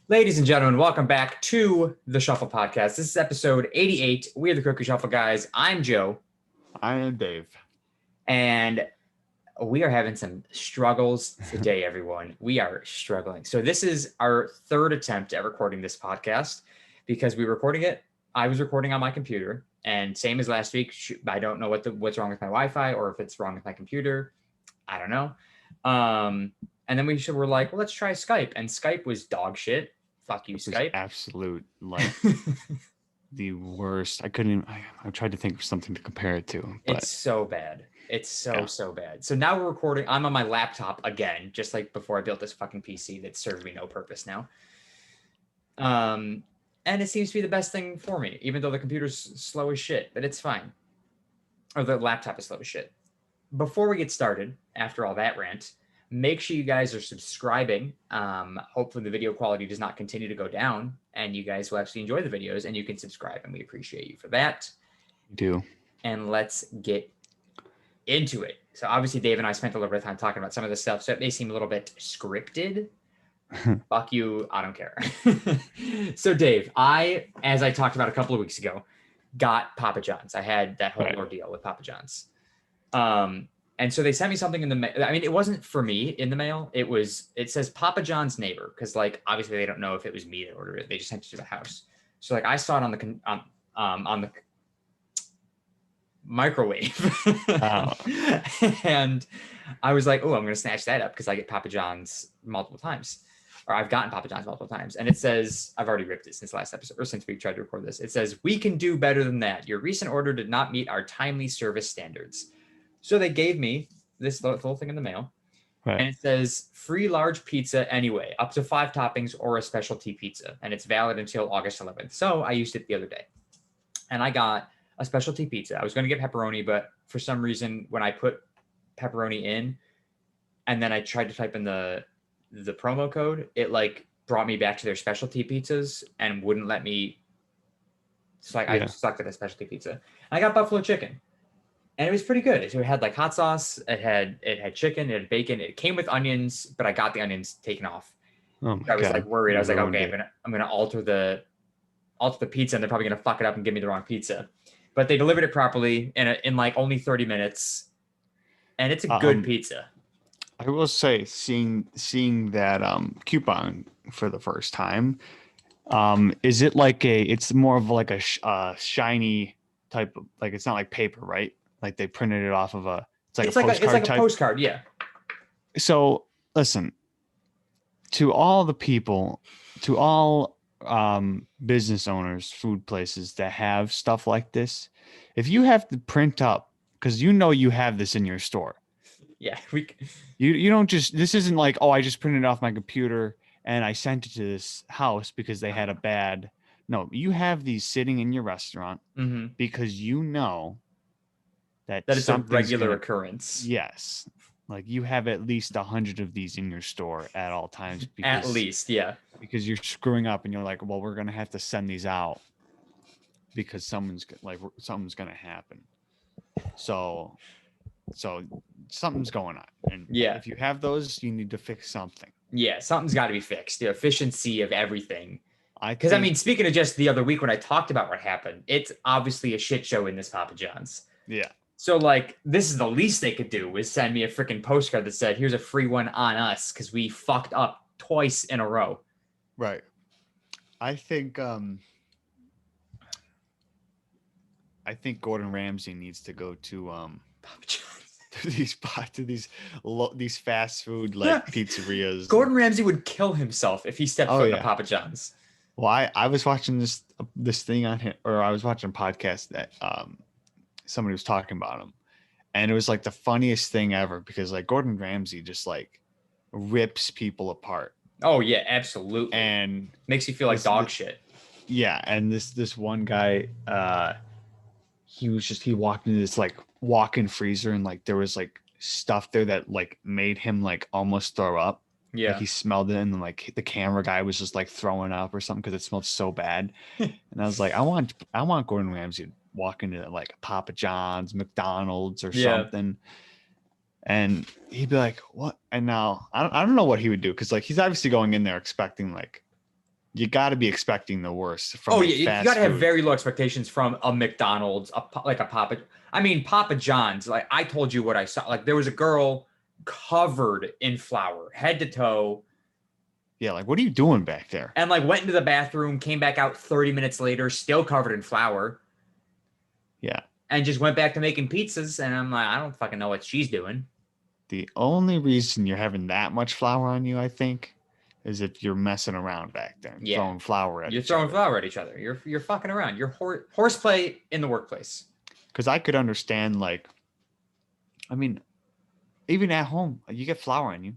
Ladies and gentlemen, welcome back to the Shuffle Podcast. This is episode 88. We are the Cookie Shuffle guys. I'm Joe. I am Dave. And we are having some struggles today, everyone. We are struggling. So this is our third attempt at recording this podcast because I was recording on my computer, and same as last week, I don't know what's wrong with my Wi-Fi or if it's wrong with my computer. I don't know. And then we're like, well, let's try Skype. And Skype was dog shit. Fuck you, Skype. Absolute, the worst. I tried to think of something to compare it to. But it's so bad. It's so bad. So now we're recording. I'm on my laptop again, just like before I built this fucking PC that serves me no purpose now. And it seems to be the best thing for me, even though the computer's slow as shit, but it's fine. Or the laptop is slow as shit. Before we get started, after all that rant, make sure you guys are subscribing. Hopefully the video quality does not continue to go down and you guys will actually enjoy the videos and you can subscribe, and we appreciate you for that. We do. And let's get into it. So obviously Dave and I spent a little bit of time talking about some of this stuff, so it may seem a little bit scripted. Fuck you, I don't care. So Dave, as I talked about a couple of weeks ago, got Papa John's. I had that whole ordeal with Papa John's. And so they sent me something in the mail. I mean, it wasn't for me in the mail. It says Papa John's neighbor, because like obviously they don't know if it was me that ordered it. They just sent it to the house. So like I saw it on the microwave. Oh. And I was like, oh, I'm gonna snatch that up because I get Papa John's multiple times. Or I've gotten Papa John's multiple times. And it says, I've already ripped it since last episode, or since we tried to record this. It says, we can do better than that. Your recent order did not meet our timely service standards. So they gave me this little thing in the mail, right. And it says free large pizza anyway, up to 5 toppings or a specialty pizza. And it's valid until August 11th. So I used it the other day and I got a specialty pizza. I was going to get pepperoni, but for some reason, when I put pepperoni in and then I tried to type in the promo code, it like brought me back to their specialty pizzas and wouldn't let me. So like I just stuck to the specialty pizza. And I got buffalo chicken. And it was pretty good. So it had like hot sauce, it had chicken, it had bacon. It came with onions, but I got the onions taken off. Oh my I was God. like worried. I was like, okay, I'm gonna alter the pizza, and they're probably gonna fuck it up and give me the wrong pizza. But they delivered it properly in like only 30 minutes, and it's a good pizza. I will say, seeing that coupon for the first time, is it like it's more of like a shiny type of, like, it's not like paper, right? Like they printed it off of it's like a postcard, yeah. So listen, to all the people, to all business owners, food places that have stuff like this, if you have to print up, because you have this in your store. Yeah, you don't just, this isn't like, oh, I just printed it off my computer and I sent it to this house because they had a bad. No, you have these sitting in your restaurant because that is a regular occurrence. Yes. Like you have at least 100 of these in your store at all times. At least, yeah. Because you're screwing up and you're like, well, we're going to have to send these out because something's going to happen. So something's going on. And if you have those, you need to fix something. Yeah, something's got to be fixed. The efficiency of everything. Because I mean, speaking of just the other week when I talked about what happened, it's obviously a shit show in this Papa John's. Yeah. So like, this is the least they could do is send me a freaking postcard that said, here's a free one on us because we fucked up twice in a row. Right. I think Gordon Ramsay needs to go to Papa John's. to these fast food pizzerias. Gordon Ramsay would kill himself if he stepped foot in a Papa John's. Well, I was watching this thing on him, or I was watching a podcast that somebody was talking about him, and it was like the funniest thing ever because like Gordon Ramsay just like rips people apart. Oh yeah, absolutely. And makes you feel like dog shit. Yeah, and this one guy, he walked into this like walk-in freezer and like there was like stuff there that like made him like almost throw up. Yeah, like he smelled it, and then like the camera guy was just like throwing up or something because it smelled so bad. And I was like, I want Gordon Ramsay to walk into like Papa John's, McDonald's, or something, and he'd be like, "What?" And now I don't know what he would do because like he's obviously going in there expecting like you got to be expecting the worst from Oh like, yeah, you fast got to have food. very low expectations from a McDonald's, like a Papa. I mean, Papa John's. Like I told you what I saw. Like there was a girl covered in flour, head to toe, Yeah, like what are you doing back there? and like went into the bathroom, came back out 30 minutes later, still covered in flour. Yeah. And just went back to making pizzas. And I'm like, I don't fucking know what she's doing. The only reason you're having that much flour on you, I think, is if you're messing around back there, and throwing flour at You're each throwing other. flour at each other. You're fucking around. You're horseplay in the workplace. Because I could understand, like, I mean, even at home, you get flour on you.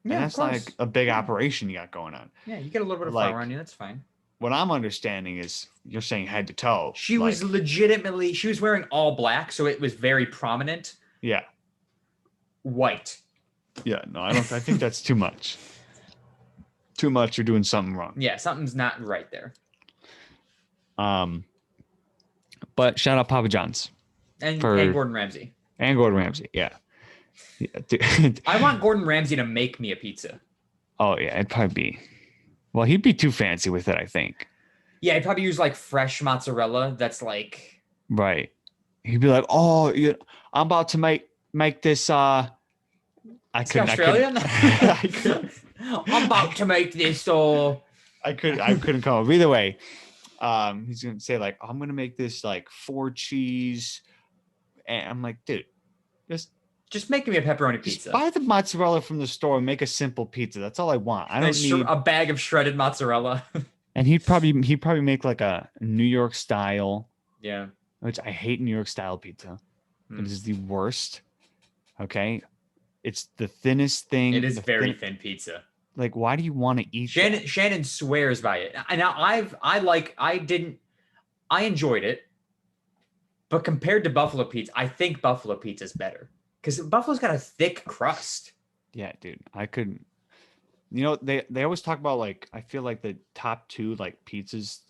Yeah, and that's like a big operation you got going on. Yeah, you get a little bit of Like, flour on you. That's fine. What I'm understanding is you're saying head to toe. She was legitimately, she was wearing all black, so it was very prominent. Yeah. White. Yeah, no, I think that's too much. Too much, you're doing something wrong. Yeah, something's not right there. But shout out Papa John's. And Gordon Ramsay. And Gordon Ramsay, yeah. Dude. I want Gordon Ramsay to make me a pizza. Oh, yeah, it'd probably be. Well, he'd be too fancy with it, I think. Yeah, he'd probably use like fresh mozzarella that's like. Right. He'd be like, oh, I'm about to make this. I couldn't. Australian? I'm about to make this. I couldn't come up. Either way, he's gonna say like, I'm gonna make this like 4 cheese, and I'm like, dude, just make me a pepperoni pizza. Buy the mozzarella from the store and make a simple pizza. That's all I want. I don't need a bag of shredded mozzarella. And he'd probably make like a New York style. Yeah. Which I hate New York style pizza. It is the worst. Okay. It's the thinnest thing. It is very thin pizza. Like, why do you want to eat that? Shannon swears by it. And now I enjoyed it. But compared to Buffalo Pizza, I think Buffalo Pizza is better. Because Buffalo's got a thick crust. Yeah, dude. I couldn't. You know, they always talk about like, I feel like the top 2 like pizzas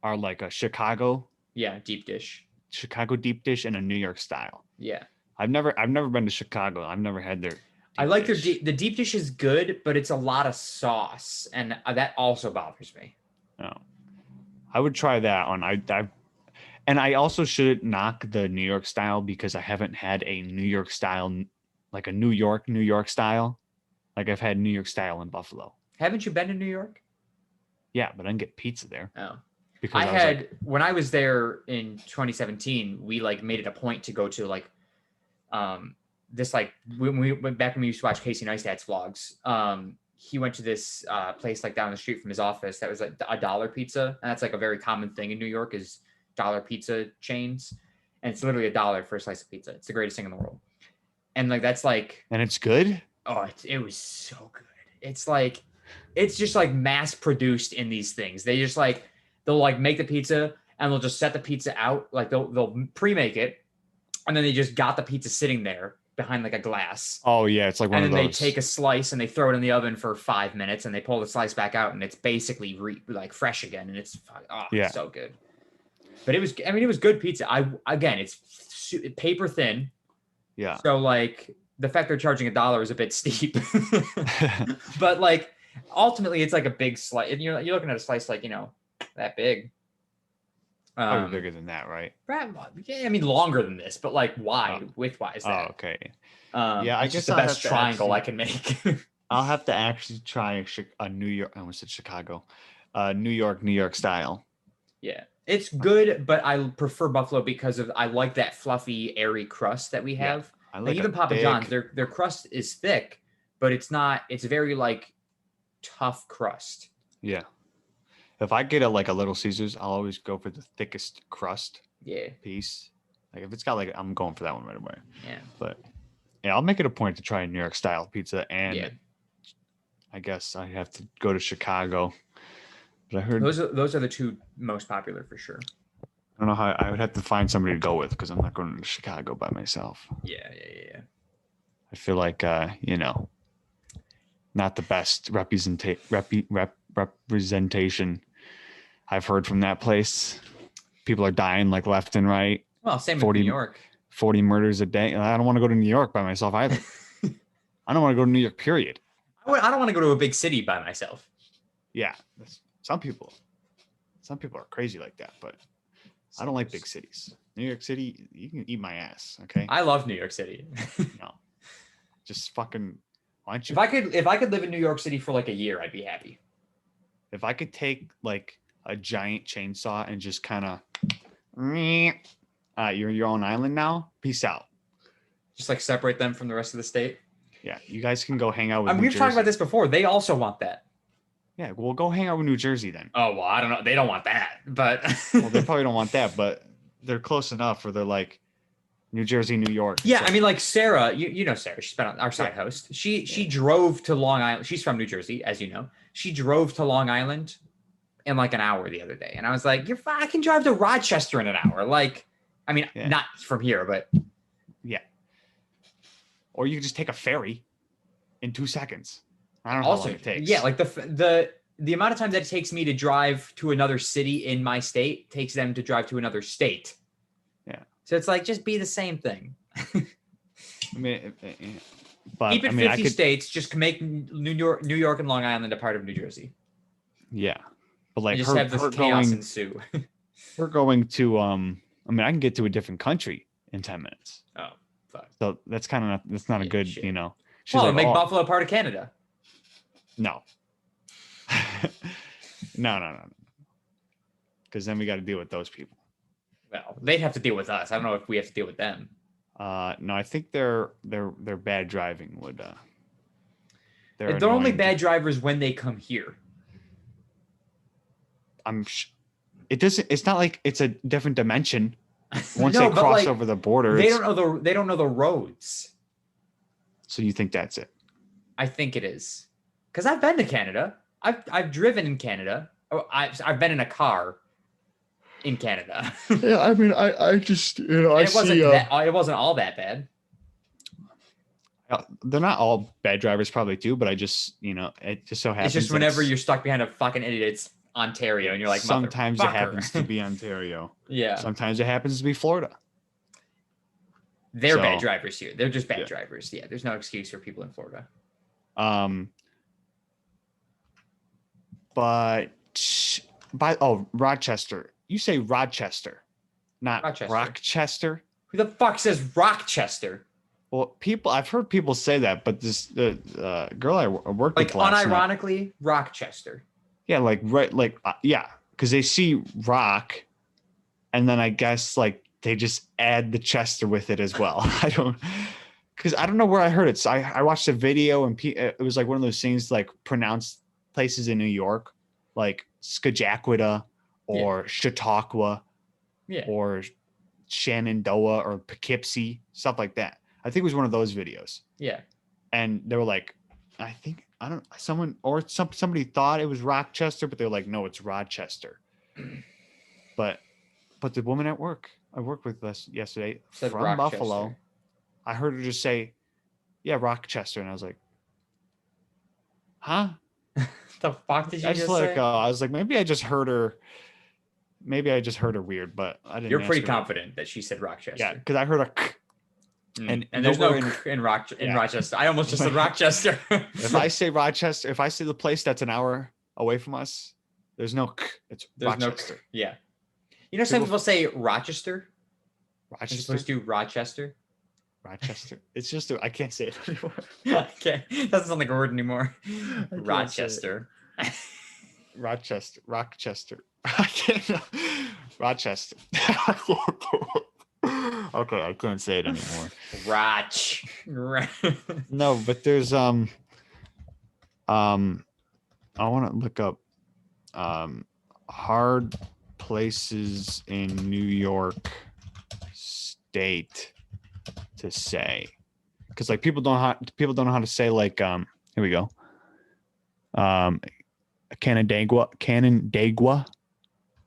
are like a Chicago. Yeah, deep dish. Chicago deep dish and a New York style. Yeah. I've never been to Chicago. I've never had their. I like the deep dish is good, but it's a lot of sauce, and that also bothers me. Oh, I would try that one. And I also shouldn't knock the New York style because I haven't had a New York style, like a New York style. Like I've had New York style in Buffalo. Haven't you been to New York? Yeah, but I didn't get pizza there. Oh. Because when I was there in 2017, we like made it a point to go to like this like when we went back when we used to watch Casey Neistat's vlogs. He went to this place like down the street from his office that was like a dollar pizza, and that's like a very common thing in New York is dollar pizza chains, and it's literally $1 for a slice of pizza. It's the greatest thing in the world, and like that's like. And it's good. Oh, it was so good. It's like it's just like mass produced in these things. They'll like make the pizza and they'll just set the pizza out. Like they'll pre-make it, and then they just got the pizza sitting there behind like a glass. Oh yeah, it's like one of those. And then they take a slice and they throw it in the oven for 5 minutes, and they pull the slice back out, and it's basically like fresh again, and it's so good. But it was good pizza. It's paper thin. Yeah. So like the fact they're charging $1 is a bit steep, but like ultimately it's like a big slice. And you're looking at a slice like that big. Probably bigger than that, right? Yeah, I mean longer than this, but like wide, width-wise. Oh, okay. Yeah, I guess the best triangle I can make. I'll have to actually try a New York. I almost said Chicago, New York style. Yeah, it's good, but I prefer Buffalo because I like that fluffy, airy crust that we have. Yeah, like even Papa John's, their crust is thick, but it's not. It's very like tough crust. Yeah. If I get a Little Caesars, I'll always go for the thickest crust. Yeah. Piece. Like if it's got I'm going for that one right away. Yeah. But yeah, I'll make it a point to try a New York style pizza, and I guess I have to go to Chicago. But I heard those are the 2 most popular for sure. I don't know how I would have to find somebody to go with because I'm not going to Chicago by myself. Yeah. I feel like not the best representation I've heard from that place. People are dying like left and right. Well, same with New York. 40 murders a day. I don't want to go to New York by myself either. I don't want to go to New York, period. I don't want to go to a big city by myself. Yeah. some people are crazy like that, but I don't like big cities. New York City, you can eat my ass, okay? I love New York City. No, just fucking. Why don't you? If I could live in New York City for like a year, I'd be happy. If I could take like a giant chainsaw and just kind of, you're your own island now. Peace out. Just like separate them from the rest of the state. Yeah, you guys can go hang out with. We've talked about this before. They also want that. Yeah, well, go hang out with New Jersey then. Oh well, I don't know. They don't want that, but well, they probably don't want that, but they're close enough where they're like New Jersey, New York. Yeah, I mean, like Sarah, you know Sarah. She's been on our side host. She drove to Long Island. She's from New Jersey, as you know. She drove to Long Island in like an hour the other day, and I was like, "You're fine. I can drive to Rochester in an hour." Like, I mean, not from here, but yeah. Or you can just take a ferry in 2 seconds. I don't know also, how long it takes. Yeah, like the amount of time that it takes me to drive to another city in my state takes them to drive to another state. Yeah. So it's like, just be the same thing. I mean, but keep it 50 states. Just make New York and Long Island a part of New Jersey. Yeah, but like just have this chaos ensue. We're going to I mean, I can get to a different country in 10 minutes. Oh, fuck. So that's not a good, shit. you know. She's like, make Buffalo part of Canada. No. No. Because then we got to deal with those people. Well, they'd have to deal with us. I don't know if we have to deal with them. No, I think their bad driving would. They're only bad drivers when they come here. It's not like it's a different dimension. Once they cross over the border, they don't know the roads. So you think that's it? I think it is, because I've been to Canada. I've driven in Canada. Oh, I've been in a car in Canada. Yeah, I mean, I just, you know, it wasn't all that bad. They're not all bad drivers, probably too, but I just, you know, it just so happens. It's just whenever you're stuck behind a fucking idiot, it's Ontario, and you're like, sometimes it happens to be Ontario. Yeah. Sometimes it happens to be Florida. They're bad drivers here. They're just bad drivers. Yeah, there's no excuse for people in Florida. But Rochester. You say Rochester, not Rochester. Who the fuck says Rochester? Well, I've heard people say that, but the girl I worked with last night, unironically, Rochester. Yeah, because they see rock, and then I guess like they just add the Chester with it as well. I don't know where I heard it. So I watched a video, and it was like one of those things like pronounced places in New York, like Skajakwita or Chautauqua, or Shenandoah or Poughkeepsie, stuff like that. I think it was one of those videos. Yeah. And they were like, somebody thought it was Rochester, but they were like, no, it's Rochester. But the woman at work I worked with yesterday from Rochester. Buffalo, I heard her just say, yeah, Rochester. And I was like, huh? The fuck did you just say? I was like, maybe I just heard her weird, but I didn't. You're pretty confident that she said Rochester. Yeah, because I heard a and there's no in Rochester. I almost just said Rochester. If I say Rochester, if I say the place that's an hour away from us, there's Rochester. No, yeah. You know, some people say Rochester. Rochester. As opposed to Rochester. Rochester. It's just I can't say it anymore. Okay, it doesn't sound like a word anymore. Rochester. Rochester. I can't. Rochester. Okay, I can't say it anymore. No, but there's I want to look up hard places in New York State to say, because like people don't know how to say like here we go, Canandaigua.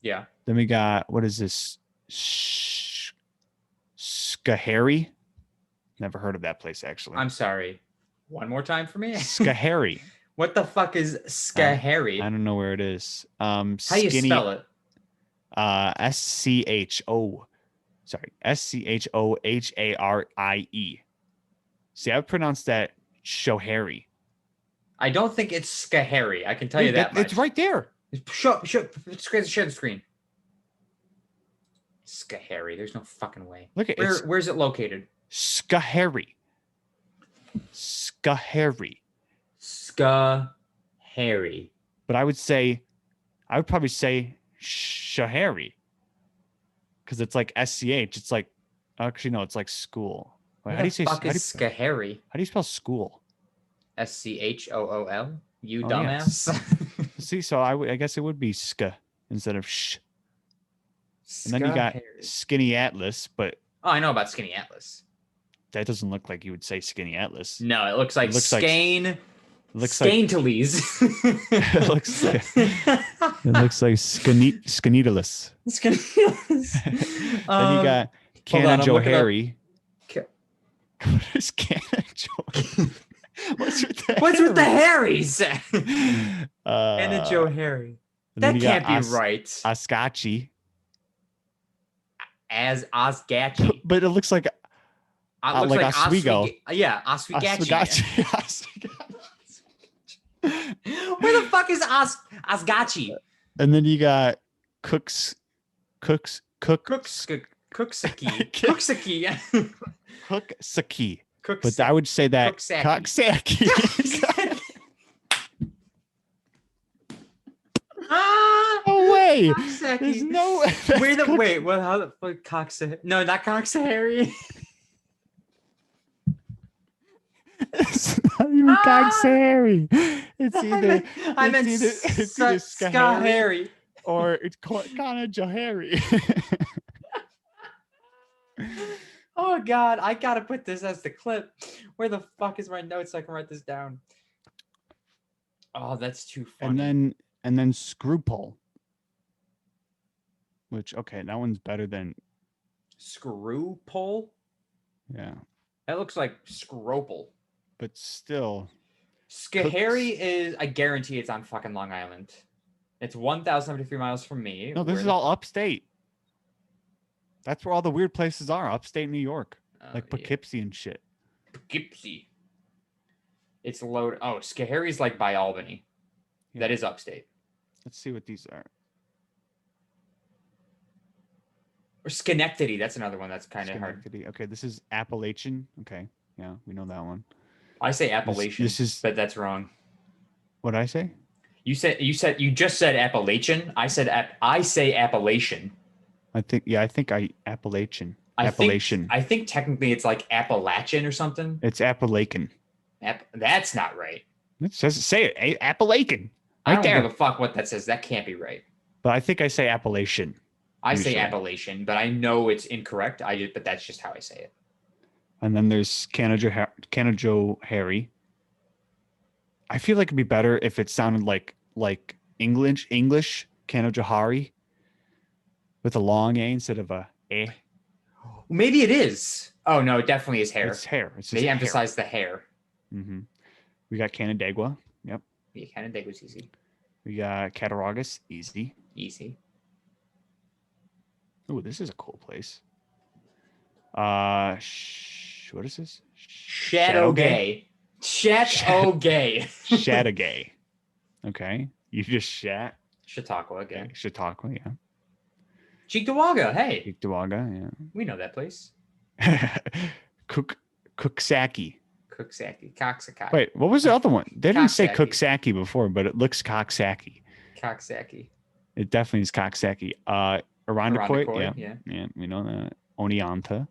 Yeah. Then we got, what is this? Schoharie. Never heard of that place, actually. I'm sorry. One more time for me. Schoharie. What the fuck is Schoharie? I don't know where it is. How do you spell it? Schoharie. See, I pronounced that Schoharie. I don't think it's Schoharie. I can tell you that much. It's right there. Share the screen. Skahari. There's no fucking way. Look at where's it located? Skahari. But I would probably say Shahari. Because it's like SCH. It's like, actually, no, it's like school. Wait, how do you say Skahari? How do you spell school? SCHOOL? You dumbass. Yes. See, so I guess it would be ska instead of sh. And then you got Skinny Atlas, but I know about Skinny Atlas. That doesn't look like you would say Skinny Atlas. No, it looks like Skane. Scantalese. It looks like Skanitalis. Then you got Canajohari. What is Canajohari? What's with the Harrys? Canajohari. That can't be right. Asgachi. As Osgachi. But it looks like Oswego. Oswegachi. Where the fuck is Osgachi? And then you got Cooksaki. But I would say that Coxsackie. No way. There's no. Wait. Well, how the fuck Coxsackie? No, not Coxsackie. It's not even Coxsackie. It's either Skahari or it's Canajohari. Oh God, I gotta put this as the clip. Where the fuck is my notes so I can write this down? Oh, that's too funny. And then Screwpole. Which, okay, that one's better than Screwpole? Yeah. That looks like Scrople. But still. Skahari is, I guarantee it's on fucking Long Island. It's 1,073 miles from me. No, this is all upstate. That's where all the weird places are, upstate New York. Like Poughkeepsie and shit. Poughkeepsie. It's loaded. Oh, Skahari's like by Albany. Yeah. That is upstate. Let's see what these are. Or Schenectady. That's another one that's kind of hard. Okay, this is Appalachian. Okay, yeah, we know that one. I say Appalachian, but that's wrong. What did I say? You just said Appalachian. I say Appalachian. I think Appalachian. I think technically it's like Appalachian or something. It's Appalachian. That's not right. It says say it. Appalachian. I don't give a fuck what that says. That can't be right. But I think I say Appalachian. I say Appalachian, but I know it's incorrect. But that's just how I say it. And then there's Canajohari. I feel like it'd be better if it sounded like English Canajohari with a long A instead of a eh. Maybe it is. Oh no, it definitely is hair. It's hair. They emphasize the hair. Mm-hmm. We got Canandaigua. Yep. Yeah, Canandaigua's easy. We got Cattaraugus. Easy. Oh, this is a cool place. What is this? Shadowgay. Chateaugay. Okay. You just shat. Chautauqua again. Okay. Chautauqua, yeah. Cheektowaga, hey. Cheektowaga, yeah. We know that place. Cooksackie. Coxsackie. Wait, what was the other one? They didn't say Cooksackie before, but it looks Coxsackie. It definitely is Coxsackie. Irondequoit, yeah, we know that. Oneonta.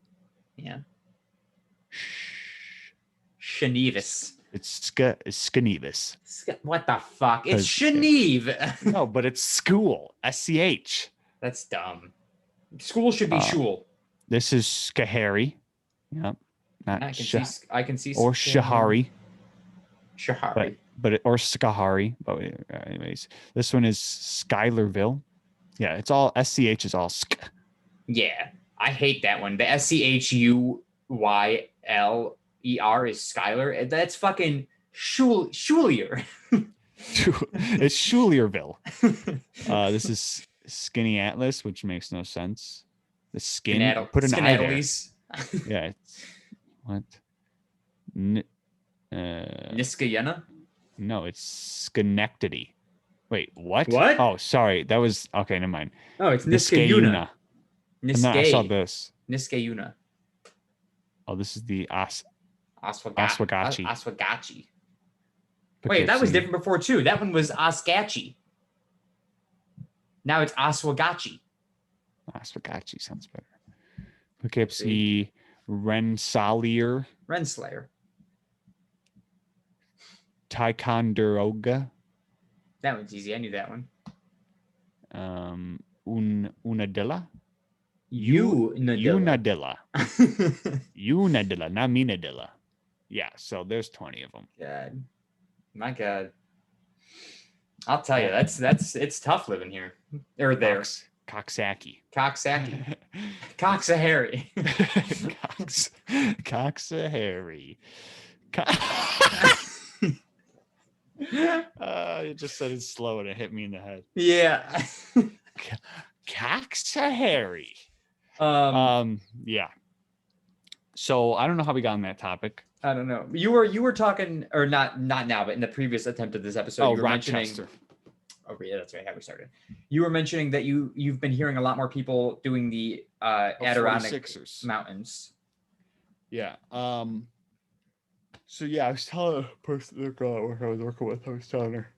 Yeah. Shanevis. It's Skanevis. What the fuck? It's Shaneve. No, but it's school. SCH. That's dumb. School should be shul. This is Skahari. Yep. I can see. Or Shahari. Shahari. Or Skahari. But anyways, this one is Schuylerville. Yeah, it's all SCH is all sk. Yeah, I hate that one. The SCHUYLER is Schuyler. That's fucking Schulier. It's Schulierville. This is Skinny Atlas, which makes no sense. The skin. Put an I there. Yeah. It's, what? Niskayena? No, it's Schenectady. Wait, what? What? Oh, sorry. That was okay. Never mind. Oh, it's Niskayuna. Niskayuna. And then I saw Niskay. this. Niskayuna. Oh, this is the Oswegatchie. Oswegatchie. Wait, that was Poughkeepsie. different before too. That one was Osgatchie. Now it's Oswegatchie. Oswegatchie sounds better. Poughkeepsie, Rensselaer, Renslayer. Ticonderoga, That one's easy. I knew that one. Unadilla. Unadilla. Unadilla, not Minadilla. Yeah, so there's 20 of them. God. My God. I'll tell you, it's tough living here. Or there. Coxsackie. Coxsackie. Coxsahari. Coxsahari. You just said it slow and it hit me in the head. Yeah. Coxsahari. Yeah. So I don't know how we got on that topic. I don't know. You were talking, or not now, but in the previous attempt of this episode, you were Rochester. Oh, yeah, that's right. How we started. You were mentioning that you've been hearing a lot more people doing the Adirondack Mountains. Yeah. So yeah, I was telling a person I was working with, I was telling her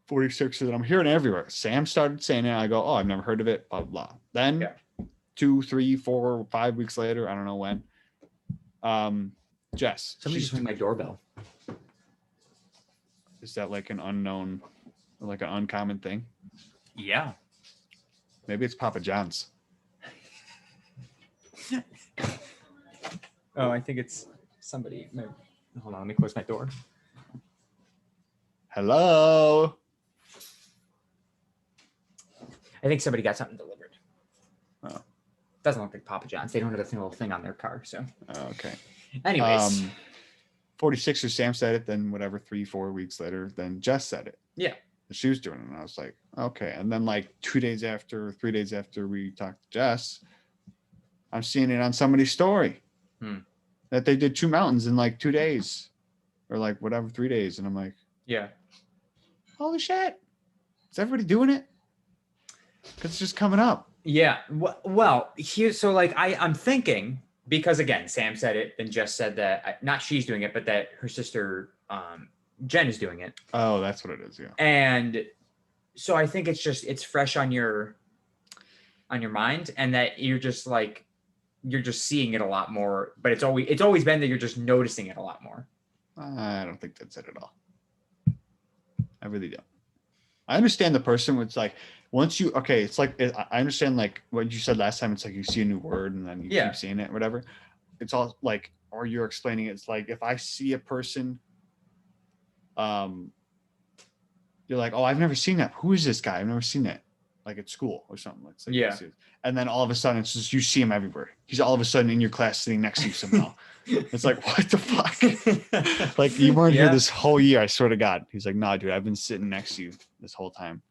46ers, and I'm hearing it everywhere. Sam started saying it. I go, oh, I've never heard of it. Blah blah. Then 2, 3, 4, 5 weeks later, I don't know when. Jess. Somebody just rang my doorbell. Is that like an unknown, like an uncommon thing? Yeah. Maybe it's Papa John's. Oh, I think it's somebody. Hold on, let me close my door. Hello. I think somebody got something delivered. Oh. Doesn't look like Papa John's. They don't have a single thing on their car. So. Okay. Anyways. 46ers, Sam said it. Then whatever, 3-4 weeks later, then Jess said it. Yeah. She was doing it, and I was like, okay. And then like 3 days after we talked to Jess, I'm seeing it on somebody's story that they did 2 mountains in like 2 days, or like whatever, 3 days, and I'm like, yeah, holy shit, is everybody doing it? Because it's just coming up. Yeah. Well, here, so like I'm thinking, because again, Sam said it, then Jess said that not she's doing it, but that her sister Jen is doing it. Oh, that's what it is. Yeah. And so I think it's fresh on your mind, and that you're just seeing it a lot more, but it's always been that you're just noticing it a lot more. I don't think that's it at all. I really don't. I understand the person it's like, once you, okay, it's like, I understand like what you said last time. It's like you see a new word and then you keep seeing it, whatever. It's all like, or you're explaining it. It's like, if I see a person, you're like, oh, I've never seen that. Who is this guy? I've never seen that. Like at school or something. Like, yeah. And then all of a sudden it's just, you see him everywhere. He's all of a sudden in your class sitting next to you somehow. It's like, what the fuck? Like you weren't here this whole year. I swear to God. He's like, nah, dude, I've been sitting next to you this whole time.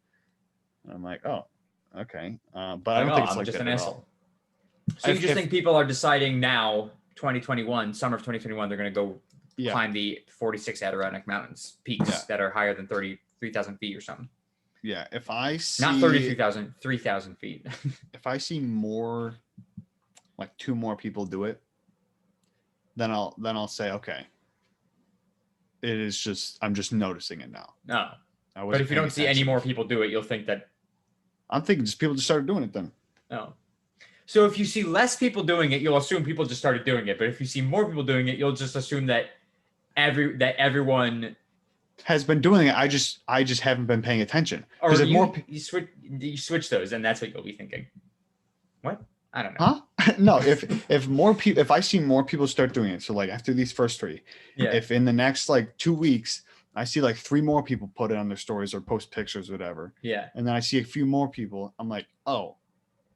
And I'm like, oh, okay. But I don't think it's like just that an asshole. So you just think people are deciding now, 2021, summer of 2021, they're going to go climb the 46 Adirondack Mountains peaks that are higher than 33,000 feet or something. Yeah, if I see not 33,000, 3,000 feet. If I see more, like 2 more people do it, then I'll say, okay, it is just, I'm just noticing it now. No, but if you don't see any more people do it, you'll think that. I'm thinking just people just started doing it then. Oh, so if you see less people doing it, you'll assume people just started doing it. But if you see more people doing it, you'll just assume that everyone has been doing it. I just haven't been paying attention. Or you switch those, and that's what you'll be thinking. What? I don't know. Huh? No, if more people, if I see more people start doing it, so like after these first 3, if in the next like 2 weeks I see like 3 more people put it on their stories or post pictures or whatever, and then I see a few more people, I'm like, oh,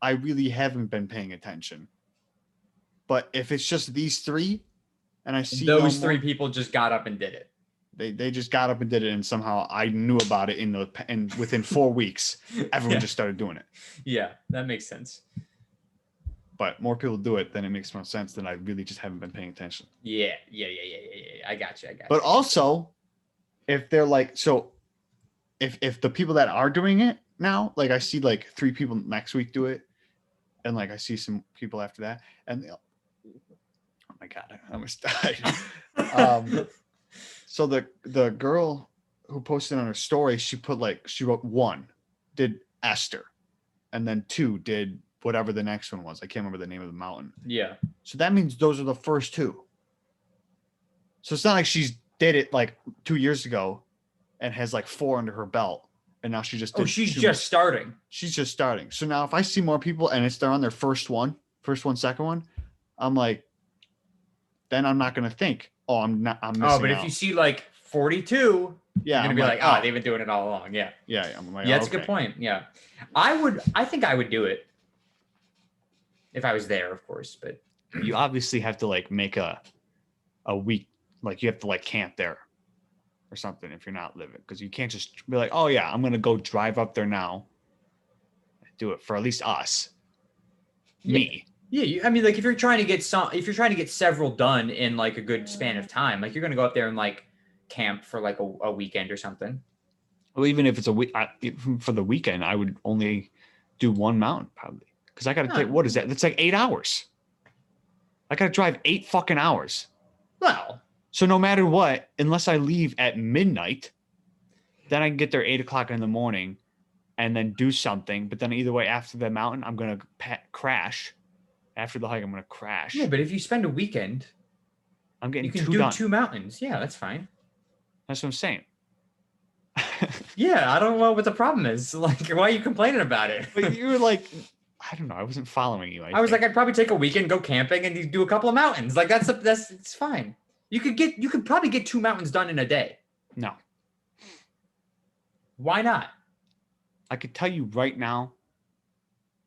I really haven't been paying attention. But if it's just these 3, and I see those 3 people just got up and did it. They just got up and did it, and somehow I knew about it and within 4 weeks, everyone just started doing it. Yeah, that makes sense. But more people do it, then it makes more sense than I really just haven't been paying attention. Yeah. I got you. But also, if they're like, so if the people that are doing it now, like I see like 3 people next week do it, and like I see some people after that, and oh my god, I almost died. So the girl who posted on her story, she wrote 1 did Esther, and then 2 did whatever the next one was. I can't remember the name of the mountain. Yeah. So that means those are the first 2. So it's not like she's did it like 2 years ago and has like 4 under her belt, and now she just did she's 2 just starting. She's just starting. So now if I see more people and they're on their first one, second one, I'm like, then I'm not gonna think, I'm missing but if out. you see like 42, yeah, you're gonna be like, they've been doing it all along. Yeah. Yeah. I'm like, that's a good point. Yeah. I think I would do it if I was there, of course, but you obviously have to like make a week, like you have to like camp there or something if you're not living, because you can't just be like, oh yeah, I'm gonna go drive up there now. Do it for at least us. Me. Yeah, I mean, like if you're trying to get several done in like a good span of time, like you're gonna go up there and like camp for like a weekend or something. Well, even if it's a week for the weekend, I would only do 1 mountain probably, because I got to take, what is that? That's like 8 hours. I got to drive 8 fucking hours. Well, so no matter what, unless I leave at midnight, then I can get there 8 o'clock in the morning and then do something. But then either way, after the mountain, I'm going to crash. After the hike, I'm going to crash. Yeah, but if you spend a weekend, I'm getting you can do 2 mountains. Yeah, that's fine. That's what I'm saying. Yeah, I don't know what the problem is. Like, why are you complaining about it? But you were like, I don't know. I wasn't following you. I was like, I'd probably take a weekend, go camping, and you do a couple of mountains. Like it's fine. You could probably get 2 mountains done in a day. No. Why not? I could tell you right now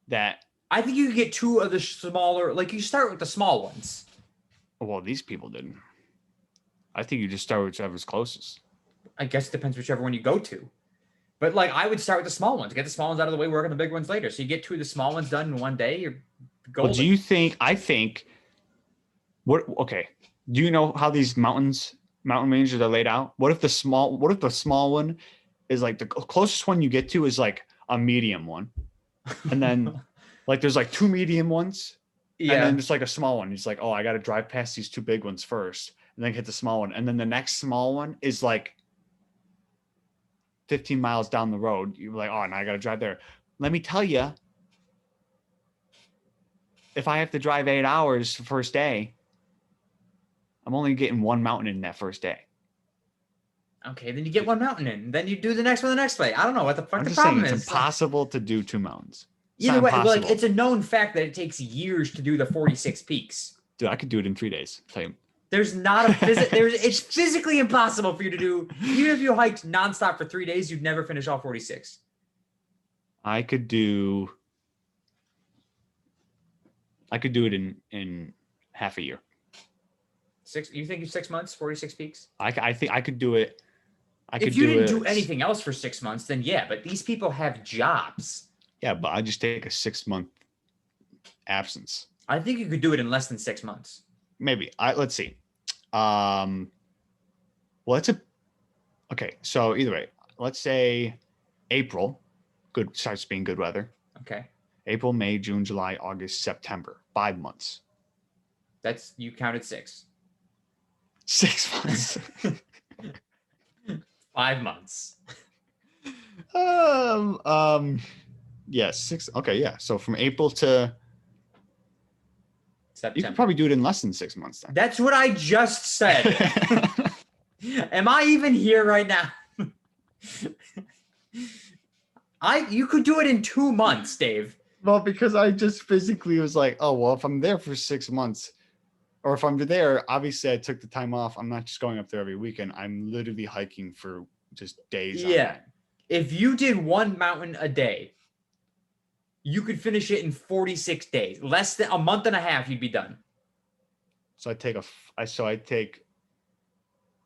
that I think you could get 2 of the smaller, like you start with the small ones. Well, these people didn't. I think you just start with whichever's closest. I guess it depends whichever one you go to. But like I would start with the small ones, get the small ones out of the way, work on the big ones later. So you get 2 of the small ones done in one day, you're golden. Well, do you think, okay. Do you know how these mountain ranges are laid out? What if the small one is like the closest one you get to is like a medium one. And then like there's like 2 medium ones. Yeah. And then just like a small one. It's like, oh, I got to drive past these 2 big ones first and then hit the small one. And then the next small one is like 15 miles down the road. You're like, oh, now I got to drive there. Let me tell you, if I have to drive 8 hours the first day, I'm only getting 1 mountain in that first day. Okay, then you get 1 mountain in. Then you do the next one the next way. I don't know what the fuck I'm the just problem saying is. It's impossible to do 2 mountains. Either way, like it's a known fact that it takes years to do the 46 peaks. Dude, I could do it in 3 days. Tell you. There's not a it's physically impossible for you to do. Even if you hiked nonstop for 3 days, you'd never finish all 46. I could do it in half a year. You think 6 months, 46 peaks? I think I could do it. If you didn't do anything else for 6 months, then yeah. But these people have jobs. Yeah, but I just take a 6-month absence. I think you could do it in less than 6 months. Maybe. Let's see. Well, okay. So either way, let's say April, starts being good weather. Okay. April, May, June, July, August, September. 5 months. You counted 6. 6 months. 5 months. Yeah, 6. Okay, yeah. So from April to September. You could probably do it in less than 6 months then. That's what I just said. Am I even here right now? You could do it in 2 months, Dave. Well, because I just physically was like, oh, well, if I'm there for 6 months, or if I'm there, obviously I took the time off. I'm not just going up there every weekend. I'm literally hiking for just days. Yeah. If you did 1 mountain a day, you could finish it in 46 days. Less than a month and a half, you'd be done. So I take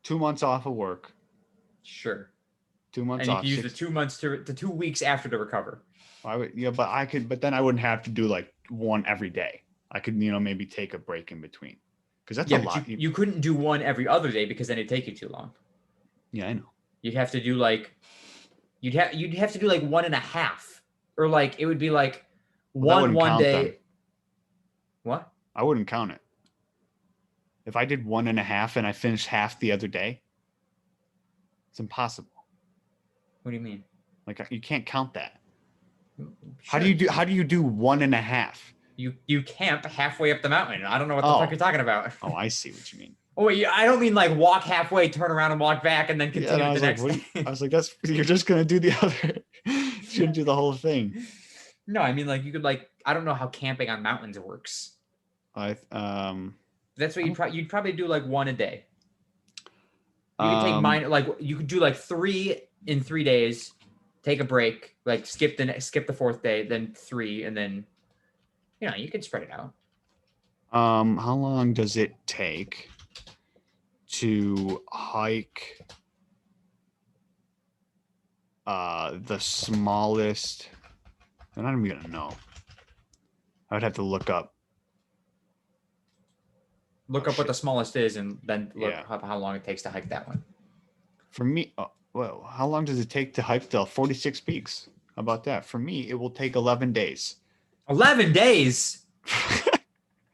2 months off of work. Sure. 2 months off. And you could use the 2 months to 2 weeks after to recover. But then I wouldn't have to do like one every day. I could, maybe take a break in between. Because that's a lot. You couldn't do one every other day because then it'd take you too long. Yeah, I know. You'd have to do like You'd have to do like 1.5, or like it would be like Well, that wouldn't one count day. then. What? I wouldn't count it. If I did 1.5 and I finished half the other day, it's impossible. What do you mean? Like you can't count that. Sure. How do you do 1.5? You camp halfway up the mountain. I don't know what the fuck you're talking about. Oh, I see what you mean. Oh wait, I don't mean like walk halfway, turn around and walk back, and then continue I the next like, day. I was like, you're just gonna do the other. You shouldn't do the whole thing. No, I mean like you could like I don't know how camping on mountains works. That's what you'd probably do like one a day. You could take like you could do like 3 in 3 days, take a break, like skip the fourth day, then 3, and then you could spread it out. How long does it take to hike the smallest? I'm not even gonna know. I would have to look up. Look up what the smallest is, and then look up how long it takes to hike that one. For me, how long does it take to hike the 46 peaks? How about that? For me, it will take 11 days. 11 days?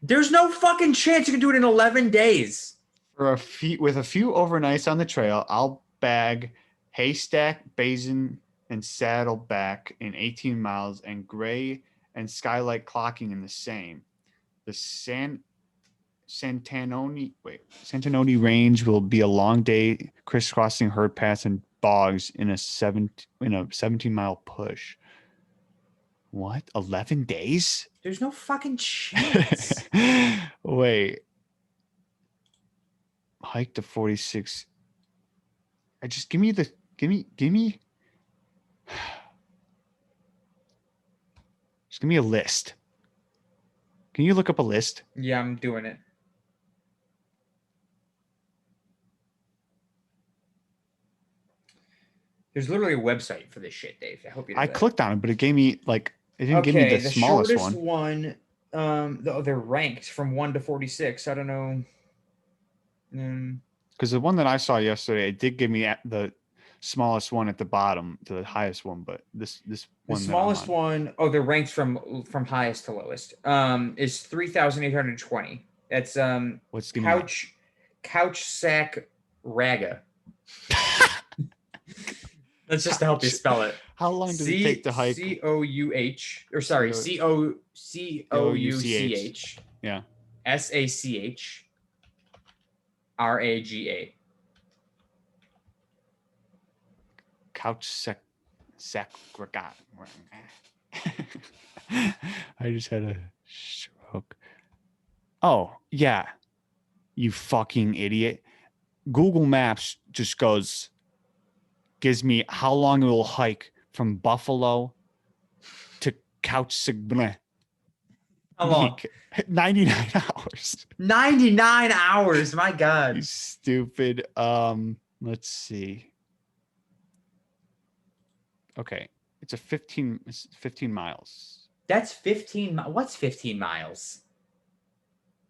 There's no fucking chance you can do it in 11 days. With a few overnights on the trail, I'll bag haystack, basin, and saddleback in 18 miles, and gray and skylight clocking in the same. The Santanoni Range will be a long day, crisscrossing herd paths and bogs in a 17-mile push. What? 11 days? There's no fucking chance. Wait. Hike to 46. Just give me. Just give me a list. Can you look up a list? Yeah, I'm doing it. There's literally a website for this shit, Dave. I hope you know that. Clicked on it, but it gave me it didn't give me the smallest shortest one. They're ranked from 1 to 46. I don't know. Because the one that I saw yesterday, it did give me the smallest one at the bottom to the highest one, but this one, the smallest one, they're ranked from highest to lowest. Is 3,820. That's what's couch sack raga. That's just to help you spell it. How long does it take to hike? COUCH. Yeah. SACHRAGA. Couch sack. I just had a stroke. Oh, yeah. You fucking idiot. Google Maps just gives me how long it will hike from Buffalo to Couch Sigma. How long? 99 hours. 99 hours. My God. You stupid. Let's see. Okay. It's 15 miles. That's 15. What's 15 miles?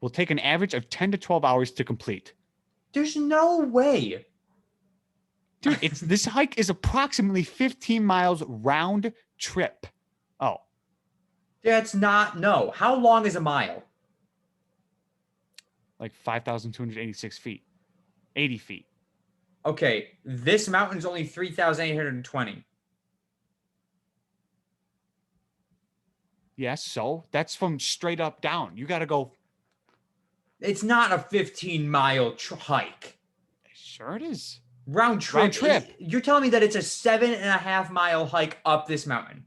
Will take an average of 10 to 12 hours to complete. There's no way. Dude, this hike is approximately 15 miles round trip. Oh. That's not, no. How long is a mile? Like 5,286 feet. 80 feet. Okay, this mountain's only 3,820. Yes, so that's from straight up down. You got to go. It's not a 15-mile hike. Sure it is. Round trip. You're telling me that it's a 7.5-mile hike up this mountain?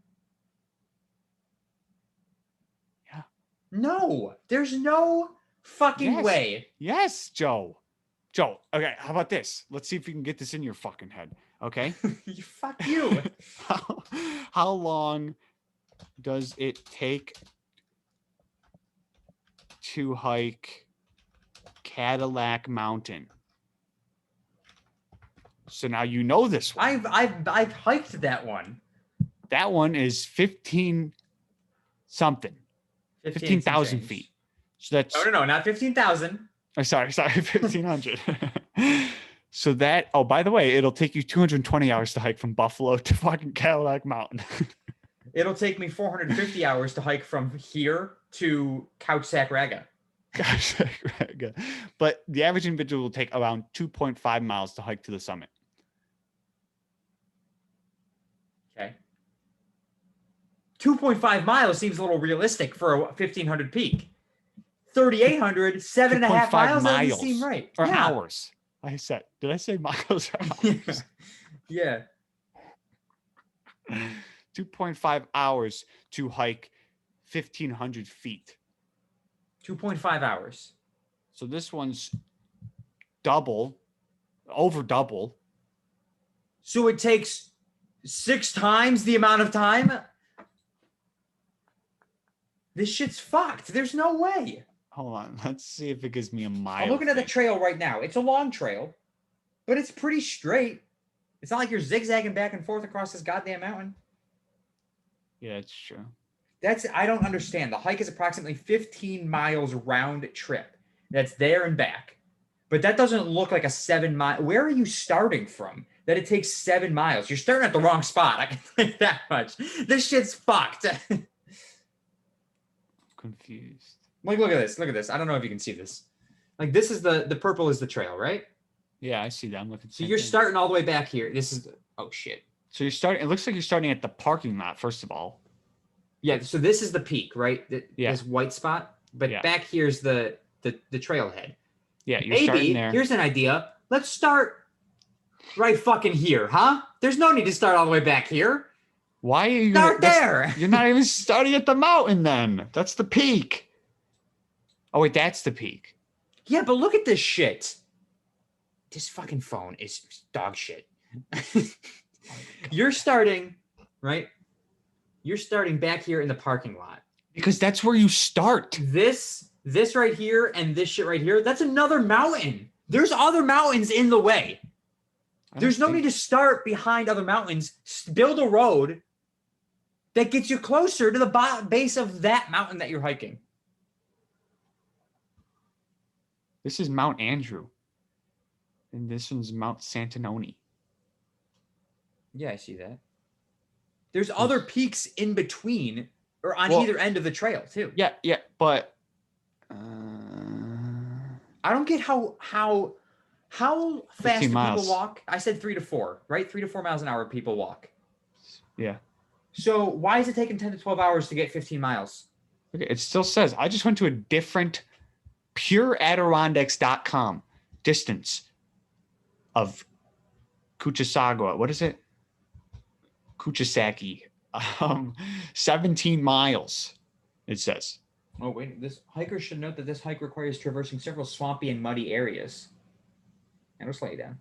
Yeah. No, there's no fucking way. Yes, Joe. Okay, how about this? Let's see if you can get this in your fucking head. Okay. Fuck you. How long does it take to hike Cadillac Mountain? So now you know this one. I've hiked that one. That one is 15 something. 15,000 feet. So that's no, not 15,000. Sorry, 1,500. So that, oh, by the way, it'll take you 220 hours to hike from Buffalo to fucking Cadillac Mountain. It'll take me 450 hours to hike from here to Couch Raga. Gosh, but the average individual will take around 2.5 miles to hike to the summit. Okay. 2.5 miles seems a little realistic for a 1,500 peak. 3,800, 7.5 miles doesn't seem right. Or hours. Did I say miles or hours? Yeah. 2.5 hours to hike 1,500 feet. 2.5 hours. So this one's over double. So it takes 6 times the amount of time? This shit's fucked. There's no way. Hold on. Let's see if it gives me a mile. I'm looking at the trail right now. It's a long trail, but it's pretty straight. It's not like you're zigzagging back and forth across this goddamn mountain. Yeah, it's true. I don't understand. The hike is approximately 15 miles round trip. That's there and back. But that doesn't look like a 7 mile. Where are you starting from? That it takes 7 miles. You're starting at the wrong spot. I can tell you that much. This shit's fucked. Confused. Like, look at this. Look at this. I don't know if you can see this. Like, this is the purple is the trail, right? Yeah, I see that. I'm looking. So you're starting all the way back here. This is oh shit. So you're starting. It looks like you're starting at the parking lot first of all. Yeah. So this is the peak, right? This white spot. But back here's the trailhead. Yeah, you're starting there. Here's an idea. Let's start right fucking here, huh? There's no need to start all the way back here. Why are you start there? You're not even starting at the mountain then. That's the peak. Oh wait, that's the peak. Yeah, but look at this shit. This fucking phone is dog shit. You're starting, right? You're starting back here in the parking lot. Because that's where you start. This right here and this shit right here, that's another mountain. There's other mountains in the way. There's no need to start behind other mountains. Build a road that gets you closer to the base of that mountain that you're hiking. This is Mount Andrew. And this one's Mount Santinoni. Yeah, I see that. There's other peaks in between or on either end of the trail too. Yeah, but I don't get how fast do people walk. I said 3 to 4, right? 3 to 4 miles an hour people walk. Yeah. So why is it taking 10 to 12 hours to get 15 miles? Okay, it still says I just went to a different pureadirondacks.com distance of Kuchisagua. What is it? Kuchisaki. 17 miles, it says. Oh, wait. This hiker should note that this hike requires traversing several swampy and muddy areas. And it'll slow you down.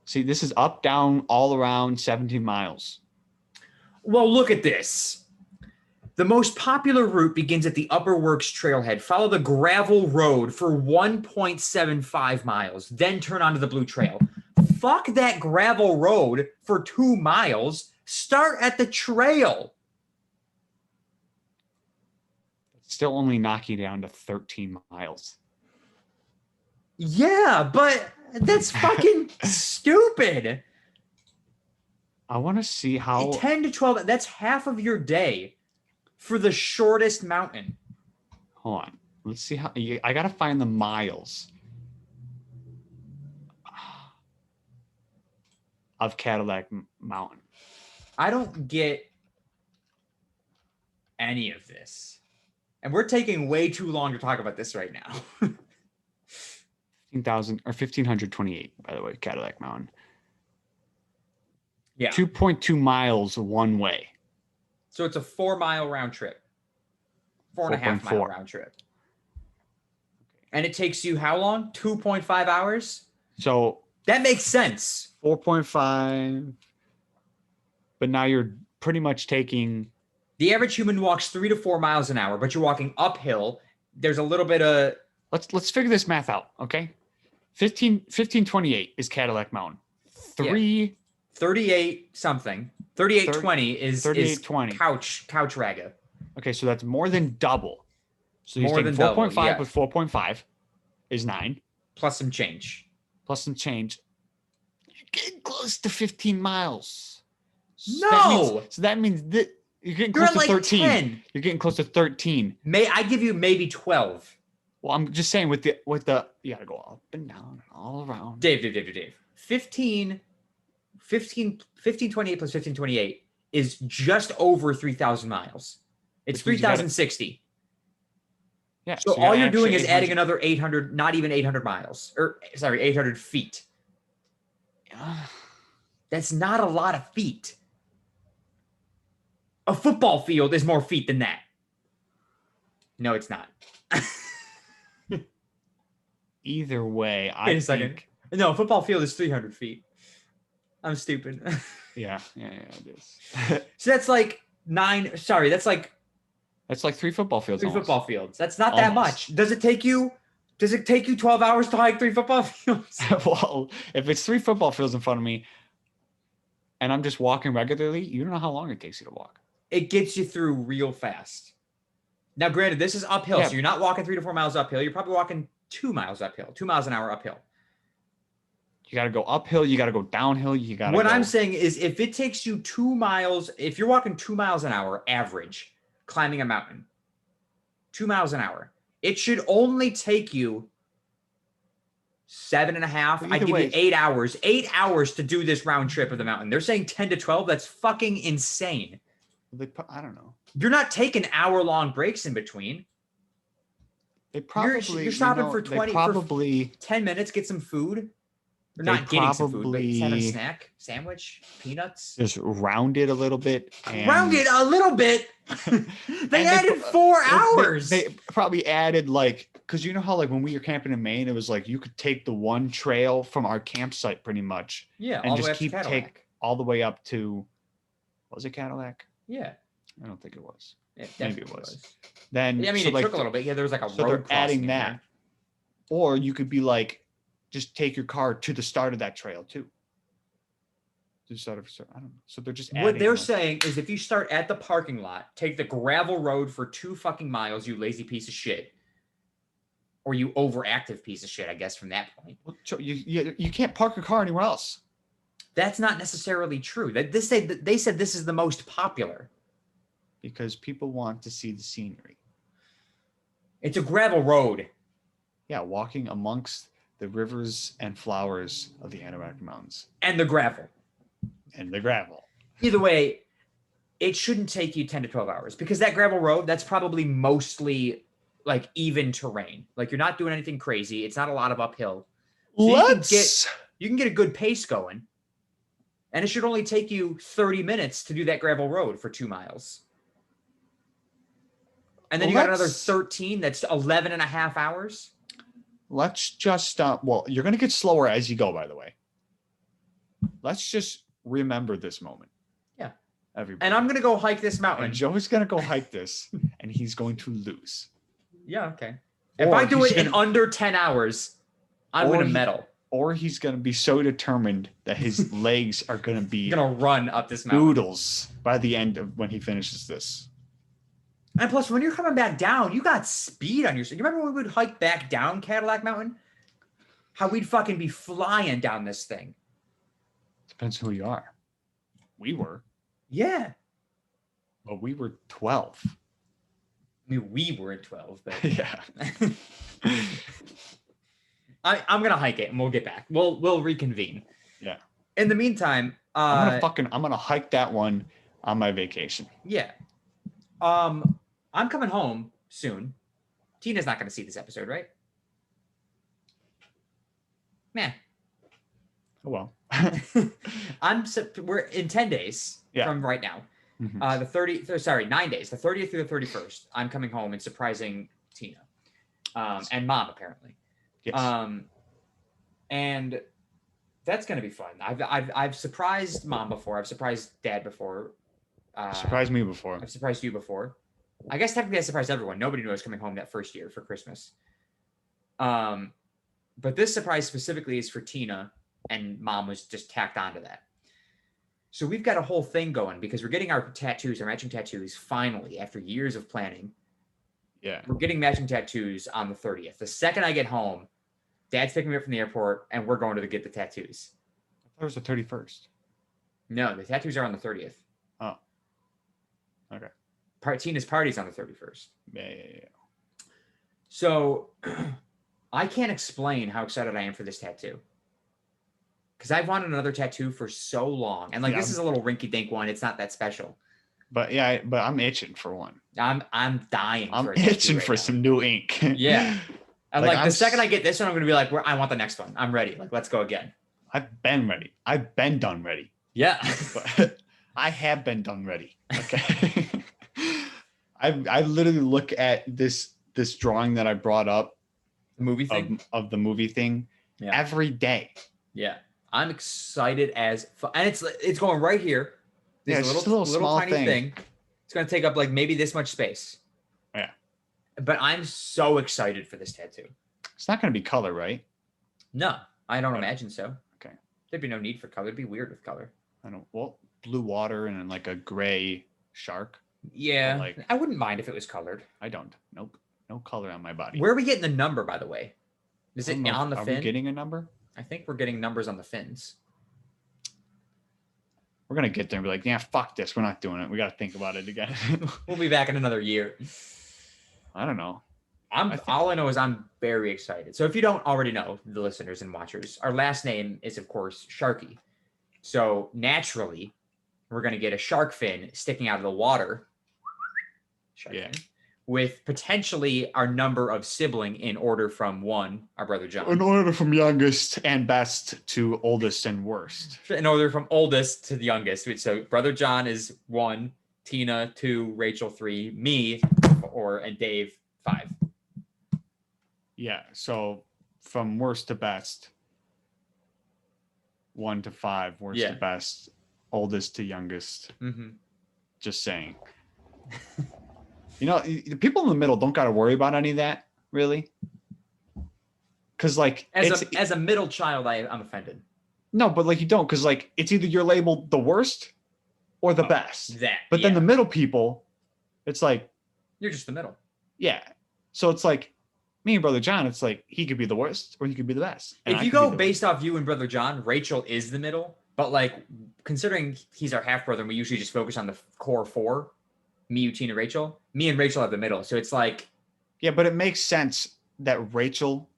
See, this is up, down, all around 17 miles. Well, look at this. The most popular route begins at the Upper Works trailhead. Follow the gravel road for 1.75 miles, then turn onto the Blue Trail. Fuck that gravel road for 2 miles. Start at the trail. Still only knock you down to 13 miles. Yeah, but that's fucking stupid. I want to see how 10 to 12, that's half of your day for the shortest mountain. Hold on. Let's see how I got to find the miles of Cadillac Mountain. I don't get any of this. And we're taking way too long to talk about this right now. 15,000 or 1,528, by the way, Cadillac Mountain. Yeah. 2.2 miles one way. So it's a 4-mile round trip. 4.5 mile round trip. And it takes you how long? 2.5 hours? So that makes sense. 4.5. But now you're pretty much taking. The average human walks 3 to 4 miles an hour, but you're walking uphill. There's a little bit of. Let's figure this math out, okay? 1528 is Cadillac Mountain. 38 something. 3820 is 3820 couch raga. Okay, so that's more than double. So more than 4.5 double, with 4.5 is 9. Plus some change. Plus some change. You're getting close to 15 miles. No. That means that you're getting You're close at to like 13. 10. You're getting close to 13. I give you maybe 12. Well, I'm just saying with the you gotta go up and down and all around. Dave. 15, 1528 plus 1528 is just over 3,000 miles. It's 3,060. Yeah. So all you're doing is adding another 800, not even 800 miles, or sorry, 800 feet. That's not a lot of feet. A football field is more feet than that. No, it's not. Either way, Wait a second. No, a football field is 300 feet. I'm stupid. Yeah, it is. So that's like that's like 3 football fields. 3 football fields. That's not that much. Does it take you 12 hours to hike 3 football fields? Well, if it's 3 football fields in front of me and I'm just walking regularly, you don't know how long it takes you to walk. It gets you through real fast. Now, granted, this is uphill, so you're not walking 3 to 4 miles uphill. You're probably walking 2 miles uphill, 2 miles an hour uphill. You got to go uphill. You got to go downhill. What I'm saying is if it takes you 2 miles, if you're walking 2 miles an hour average, climbing a mountain, 2 miles an hour, it should only take you 7.5. I give you 8 hours. 8 hours to do this round trip of the mountain. They're saying 10 to 12. That's fucking insane. I don't know. You're not taking hour-long breaks in between. They probably you're stopping for 10 minutes, get some food. They're not getting some food, but having a snack, sandwich, peanuts. Just round it a little bit. Round it a little bit. They added 4 hours. They probably added because you know how when we were camping in Maine, it was you could take the one trail from our campsite pretty much. Yeah, and just take all the way up to, was it Cadillac? Yeah. I don't think it was. Maybe it was. Then it took a little bit. Yeah, there was a road crossing. Adding that. Or you could be just take your car to the start of that trail too. To the start of, I don't know. So they're just what they're saying is if you start at the parking lot, take the gravel road for 2 fucking miles, you lazy piece of shit. Or you overactive piece of shit, I guess, from that point. Well, you can't park your car anywhere else. That's not necessarily true. They said this is the most popular. Because people want to see the scenery. It's a gravel road. Yeah, walking amongst the rivers and flowers of the Adirondack Mountains. And the gravel. Either way, it shouldn't take you 10 to 12 hours because that gravel road, that's probably mostly even terrain. You're not doing anything crazy. It's not a lot of uphill. So you can get a good pace going. And it should only take you 30 minutes to do that gravel road for 2 miles. And then you got another 13. That's 11 and a half hours. Let's just, you're going to get slower as you go, by the way. Let's just remember this moment. Yeah. Everybody. And I'm going to go hike this mountain. And Joey's going to go hike this, and he's going to lose. Yeah, okay. If I do it in under 10 hours, I'm going to medal. Or he's going to be so determined that his legs are going to be going to run up this mountain. Noodles by the end of when he finishes this. And plus, when you're coming back down, you got speed on your side. You remember when we would hike back down Cadillac Mountain? How we'd fucking be flying down this thing. Depends who you are. We were. Yeah. But we were 12. I mean, we were in 12, but yeah. I'm gonna hike it and we'll get back. We'll reconvene. Yeah. In the meantime, I'm gonna hike that one on my vacation. Yeah. I'm coming home soon. Tina's not gonna see this episode, right? Man. Oh well. We're in 10 days from right now. Mm-hmm. 9 days, the 30th through the 31st. I'm coming home and surprising Tina, and Mom apparently. Yes. And that's gonna be fun. I've surprised Mom before. I've surprised Dad before. Surprised me before. I've surprised you before. I guess technically I surprised everyone. Nobody knew I was coming home that first year for Christmas. But this surprise specifically is for Tina, and Mom was just tacked onto that. So we've got a whole thing going because we're getting our tattoos, our matching tattoos, finally, after years of planning. Yeah. We're getting matching tattoos on the 30th. The second I get home, Dad's picking me up from the airport, and we're going to get the tattoos. It was the 31st. No, the tattoos are on the 30th. Oh. Okay. Tina's party's on the 31st. Yeah. So I can't explain how excited I am for this tattoo. Because I've wanted another tattoo for so long. And like this is a little rinky-dink one. It's not that special. But yeah, but I'm itching for one. I'm dying I'm for a tattoo itching right for now. Some new ink. Yeah. And like the second I get this one, I'm gonna be like, I want the next one. I'm ready. Like, let's go again. I've been ready. I've been done ready. Yeah. But I have been done ready. Okay. I literally look at this drawing that I brought up. The movie thing? Of the movie thing every day. Yeah. I'm excited as and it's going right here. This little small tiny thing. It's gonna take up like maybe this much space. Yeah. But I'm so excited for this tattoo. It's not gonna be color, right? No, I don't imagine so. Okay. There'd be no need for color. It'd be weird with color. I don't. Well, blue water and then like a gray shark. Yeah. Like, I wouldn't mind if it was colored. I don't. Nope. No color on my body. Where are we getting the number, by the way? Is it on the fin? Are we getting a number? I think we're getting numbers on the fins. We're going to get there and be like, yeah, fuck this. We're not doing it. We got to think about it again. We'll be back in another year. I don't know. All I know is I'm very excited. So if you don't already know, the listeners and watchers, our last name is, of course, Sharky. So naturally, we're going to get a shark fin sticking out of the water. Fin, with potentially our number of sibling in order from one, our brother John. In order from youngest and best to oldest and worst. In order from oldest to the youngest. So brother John is 1, Tina 2, Rachel 3, me and Dave 5. Yeah. So from worst to best, 1 to 5, worst to best, oldest to youngest. Mm-hmm. Just saying. You know, the people in the middle don't got to worry about any of that, really. Because, like, as a middle child, I'm offended. No, but like you don't, because like it's either you're labeled the worst or the best. But then the middle people, it's like you're just the middle. Yeah. So it's like me and brother John. It's like he could be the worst or he could be the best. If you go based off you and brother John, Rachel is the middle. But like considering he's our half brother, and we usually just focus on the core 4. Me, you, Tina, Rachel. Me and Rachel have the middle. So it's like... Yeah, but it makes sense that Rachel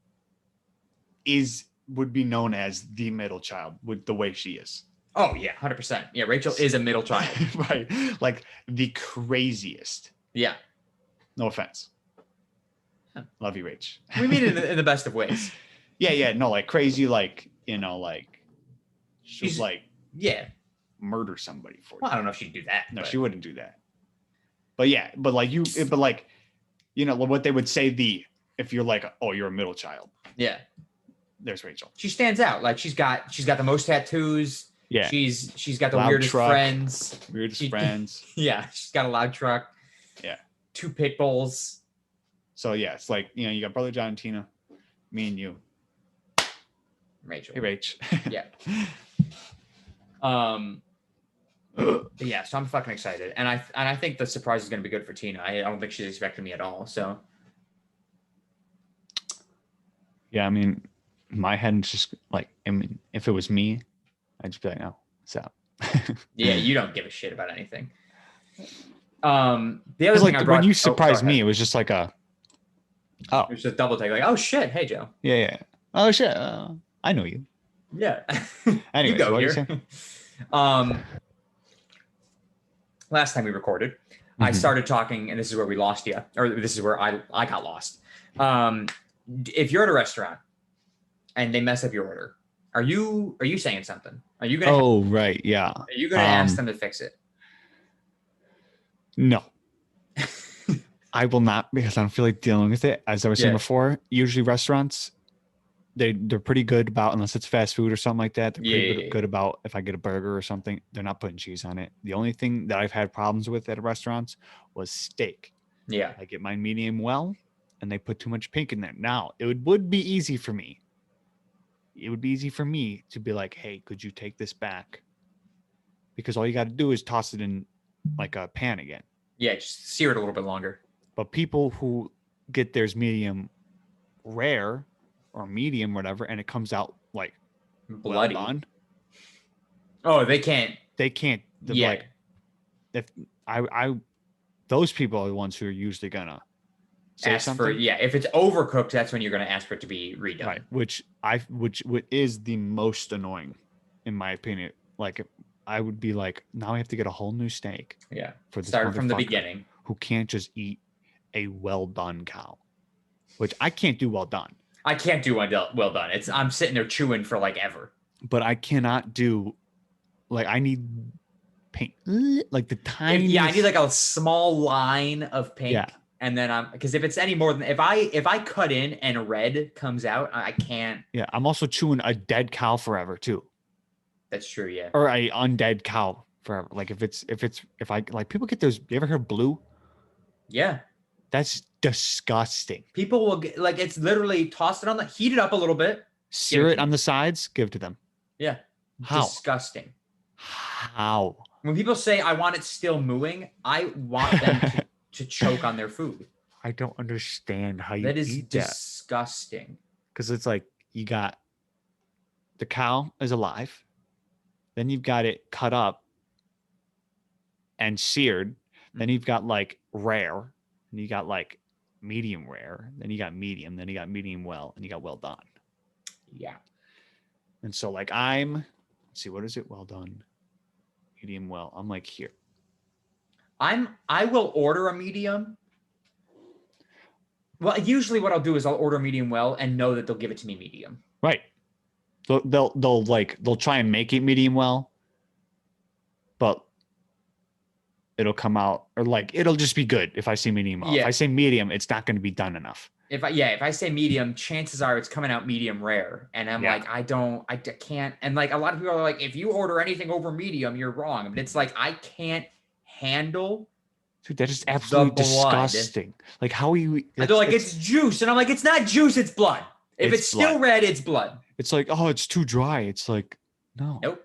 would be known as the middle child with the way she is. Oh, yeah, 100%. Yeah, Rachel is a middle child. Right. Like the craziest. Yeah. No offense. Love you, Rach. We mean it in the best of ways. Yeah. No, like crazy, like, you know, like she's like... Yeah. Murder somebody for you. Well, I don't know if she'd do that. No, she wouldn't do that. But yeah, but you know what they would say if you're like, oh, you're a middle child. Yeah. There's Rachel. She stands out. Like she's got the most tattoos. Yeah. She's got the loud weirdest truck, friends. Friends. Yeah. She's got a loud truck. Yeah. 2 pit bulls. So yeah, it's like, you know, you got brother John and Tina, me and you. Rachel. Hey, Rach. Yeah. Yeah, so I'm fucking excited, and I think the surprise is going to be good for Tina. I don't think she's expecting me at all. So, yeah, I mean, my head is just like, I mean, if it was me, I'd just be like, oh, what's up? Yeah, you don't give a shit about anything. The other thing like when you surprised me, it was just like it was just a double take, like, oh shit, hey Joe. Yeah. Oh shit, I know you. Yeah. Anyway, you go what here. Last time we recorded, I started talking, and this is where we lost you, or this is where I got lost. If you're at a restaurant and they mess up your order, are you saying something? Are you gonna? Oh, right, yeah. Are you gonna ask them to fix it? No. I will not, because I don't feel like dealing with it. As I was saying before, usually restaurants, they're pretty good about, unless it's fast food or something like that. They're pretty good about if I get a burger or something, they're not putting cheese on it. The only thing that I've had problems with at restaurants was steak. Yeah. I get mine medium well, and they put too much pink in there. Now, it would be easy for me. It would be easy for me to be like, hey, could you take this back? Because all you got to do is toss it in like a pan again. Yeah, just sear it a little bit longer. But people who get theirs medium rare or medium, whatever, and it comes out like bloody. Well done, Oh, they can't. They can't. Yeah. Like, if I those people are the ones who are usually gonna say Ask for, something. yeah. If it's overcooked, that's when you're going to ask for it to be redone. Right. Which is the most annoying, in my opinion. Like, I would be like, now I have to get a whole new steak. Yeah. For this Start from the motherfucker beginning. who can't just eat a well done cow, which I can't do well done. I can't do well done. I'm sitting there chewing for like ever. But I cannot do, like, I need pink, like the tiniest. Yeah, I need like a small line of pink. Yeah. And then because if it's any more than, if I cut in and red comes out, I can't. Yeah, I'm also chewing a dead cow forever too. That's true, yeah. Or a undead cow forever. Like, if I like, people get those. You ever heard blue? Yeah. That's disgusting. People will get, like, it's literally toss it on heat it up a little bit. Sear it on the sides, give it to them. Yeah. How? Disgusting. How? When people say I want it still mooing, I want them to choke on their food. I don't understand how you that is eat disgusting. Because it's like, you got the cow is alive, then you've got it cut up and seared, then you've got like rare, and you got like medium rare, then you got medium, then you got medium well, and you got well done. Yeah. And so like let's see, what is it? Well done, medium well. I'm like, here. I will order a medium. Well, usually what I'll do is I'll order medium well and know that they'll give it to me medium. Right. They'll try and make it medium well, but it'll come out, or like, it'll just be good if I say medium well. Yeah. If I say medium, it's not going to be done enough. If I say medium, chances are it's coming out medium rare. And I'm like, I can't. And like, a lot of people are like, if you order anything over medium, you're wrong. But it's like, I can't handle. Dude, that is absolutely disgusting. Like, how are you? They're like, it's juice. And I'm like, it's not juice, it's blood. If it's still red, it's blood. It's like, oh, it's too dry. It's like, no. Nope.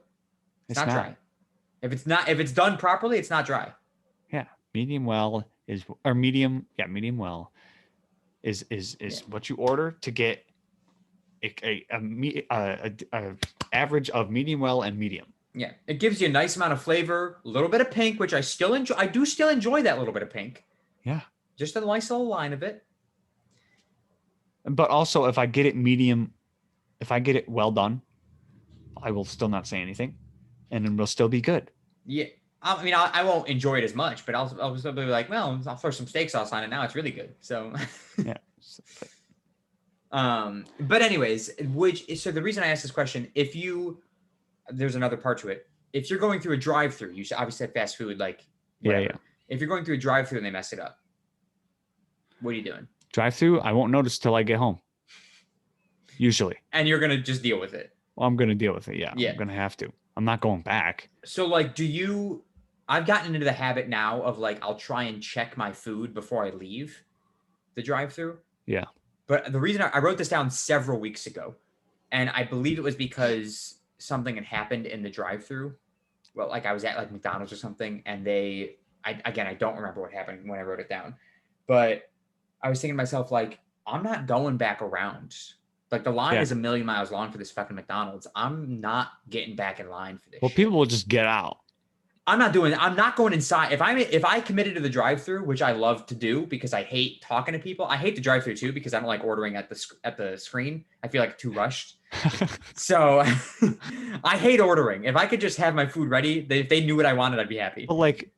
It's not dry. If it's done properly, it's not dry. Yeah. Medium well medium well is what you order to get a average of medium well and medium. Yeah, it gives you a nice amount of flavor, a little bit of pink, which I still enjoy. I do still enjoy that little bit of pink. Yeah, just a nice little line of it. But also, if I get it well done, I will still not say anything, and it will still be good. Yeah, I mean, I won't enjoy it as much, but I'll still be like, well, I'll throw some steak sauce on it. Now it's really good. So yeah. But anyways, so the reason I asked this question, there's another part to it. If you're going through a drive-through, you should obviously have fast food, like whatever. Yeah. If you're going through a drive-through and they mess it up, what are you doing? Drive-through, I won't notice till I get home. Usually. And you're gonna just deal with it. Well, I'm gonna deal with it. Yeah. Yeah. I'm gonna have to. I'm not going back. So like, I've gotten into the habit now of like, I'll try and check my food before I leave the drive-through. Yeah. But the reason I wrote this down several weeks ago, and I believe it was because something had happened in the drive-through. Well, like I was at like McDonald's or something, and I don't remember what happened when I wrote it down, but I was thinking to myself, like, I'm not going back around. Like, the line is a million miles long for this fucking McDonald's. I'm not getting back in line for this. Well, people will just get out. I'm not going inside. If I committed to the drive-through, which I love to do because I hate talking to people. I hate the drive-through too because I don't like ordering at the screen. I feel like too rushed. So I hate ordering. If I could just have my food ready, if they knew what I wanted, I'd be happy. But like,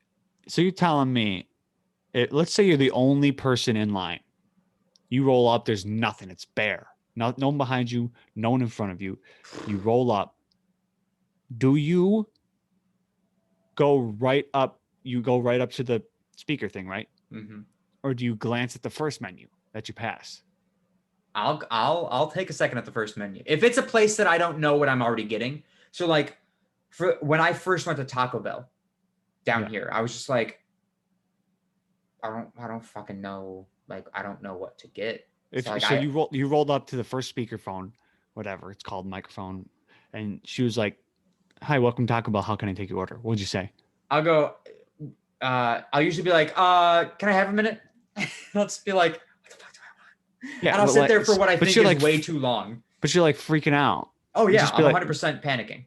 so you're telling me, let's say you're the only person in line. You roll up, there's nothing. It's bare. No one behind you, no one in front of you. You roll up. Do you go right up? You go right up to the speaker thing, right? Mm-hmm. Or do you glance at the first menu that you pass? I'll take a second at the first menu. If it's a place that I don't know what I'm already getting. So like, when I first went to Taco Bell down here, I was just like, I don't fucking know. Like, I don't know what to get. You rolled up to the first speakerphone, whatever it's called, microphone, and she was like, "Hi, welcome to Taco Bell. How can I take your order?" What'd you say? I'll go. I'll usually be like, "Can I have a minute?" I'll just be like, "What the fuck do I want?" Yeah, and I'll sit there for what I think is way too long. But you're like freaking out. Oh yeah, I'm 100% panicking.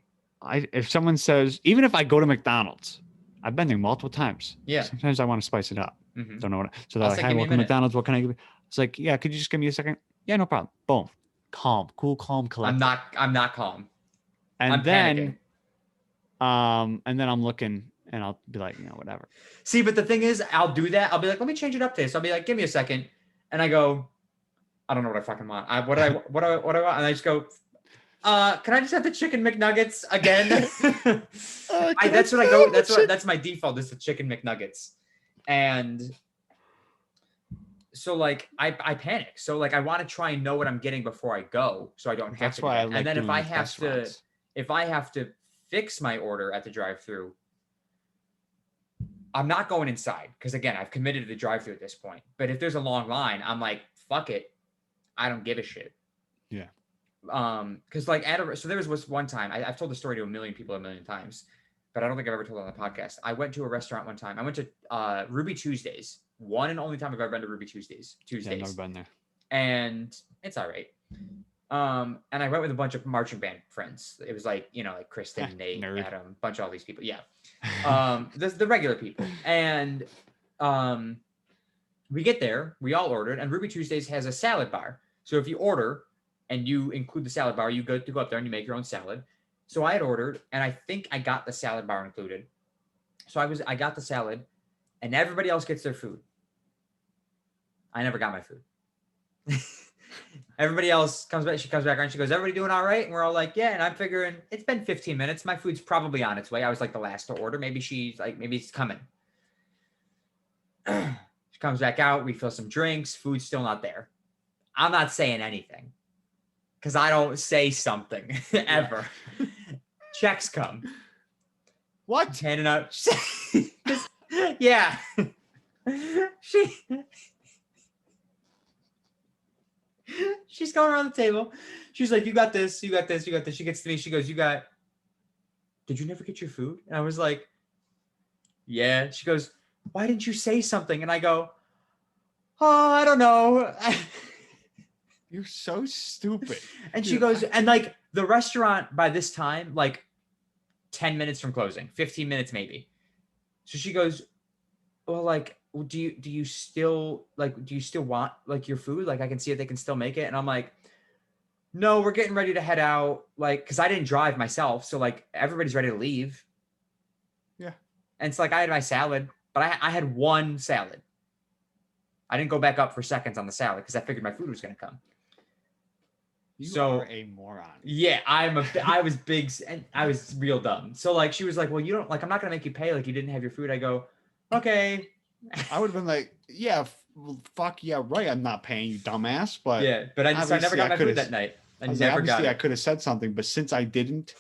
if someone says, even if I go to McDonald's, I've been there multiple times. Yeah. Sometimes I want to spice it up. Mm-hmm. Don't know what. So they're I'll like, say, "Hi, give me a welcome to minute. McDonald's. What can I give you?" It's like, "Yeah, could you just give me a second?" "Yeah, no problem." Boom, calm, cool, calm, collected. I'm not calm. And I'm then, panicking. And then I'm looking, and I'll be like, whatever. See, but the thing is, I'll do that. I'll be like, let me change it up today. So I'll be like, give me a second, and I go, I don't know what I fucking want. What do I want? And I just go, can I just have the chicken McNuggets again? That's what I go. That's my default is the chicken McNuggets, and so like I panic. So like I want to try and know what I'm getting before I go, so I don't have That's to. why I like and then doing if I have to fix my order at the drive-thru, I'm not going inside because again I've committed to the drive-thru at this point. But if there's a long line, I'm like, fuck it, I don't give a shit. Yeah. Because like so there was one time I've told the story to a million people a million times, but I don't think I've ever told it on the podcast. I went to a restaurant one time. I went to Ruby Tuesdays, one and only time I've ever been to Ruby Tuesdays. Yeah, I've never been there, and it's all right. And I went with a bunch of marching band friends. It was like like Kristen, Nate, Nerd. Adam, a bunch of all these people. Yeah, the regular people, and we get there. We all ordered, and Ruby Tuesdays has a salad bar. So if you order and you include the salad bar, you go up there and you make your own salad. So I had ordered, and I think I got the salad bar included. So I got the salad, and everybody else gets their food. I never got my food. Everybody else comes back. She comes back and she goes, "Everybody doing all right?" And we're all like, "Yeah." And I'm figuring it's been 15 minutes. My food's probably on its way. I was like the last to order. Maybe it's coming. She comes back out. We fill some drinks. Food's still not there. I'm not saying anything because I don't say something ever. Checks come. What? She's handing out. Yeah. She's going around the table. She's like, "You got this. You got this. You got this." She gets to me. She goes, "Did you never get your food?" And I was like, "Yeah." She goes, "Why didn't you say something?" And I go, "Oh, I don't know." You're so stupid. And she goes, and like the restaurant by this time, like 10 minutes from closing, 15 minutes maybe. So she goes, "Well, like, do you still want like your food? Like I can see if they can still make it." And I'm like, "No, we're getting ready to head out." Like, cause I didn't drive myself. So like everybody's ready to leave. Yeah. And it's like, I had my salad, but I had one salad. I didn't go back up for seconds on the salad because I figured my food was going to come. You are a moron. Yeah, I was big and I was real dumb. So like she was like, "Well, you don't like I'm not gonna make you pay like you didn't have your food." I go, "Okay." I would have been like, "Yeah, fuck yeah, right. I'm not paying you, dumbass." But yeah, but I never got my food that night. Obviously, I could have said something, but since I didn't,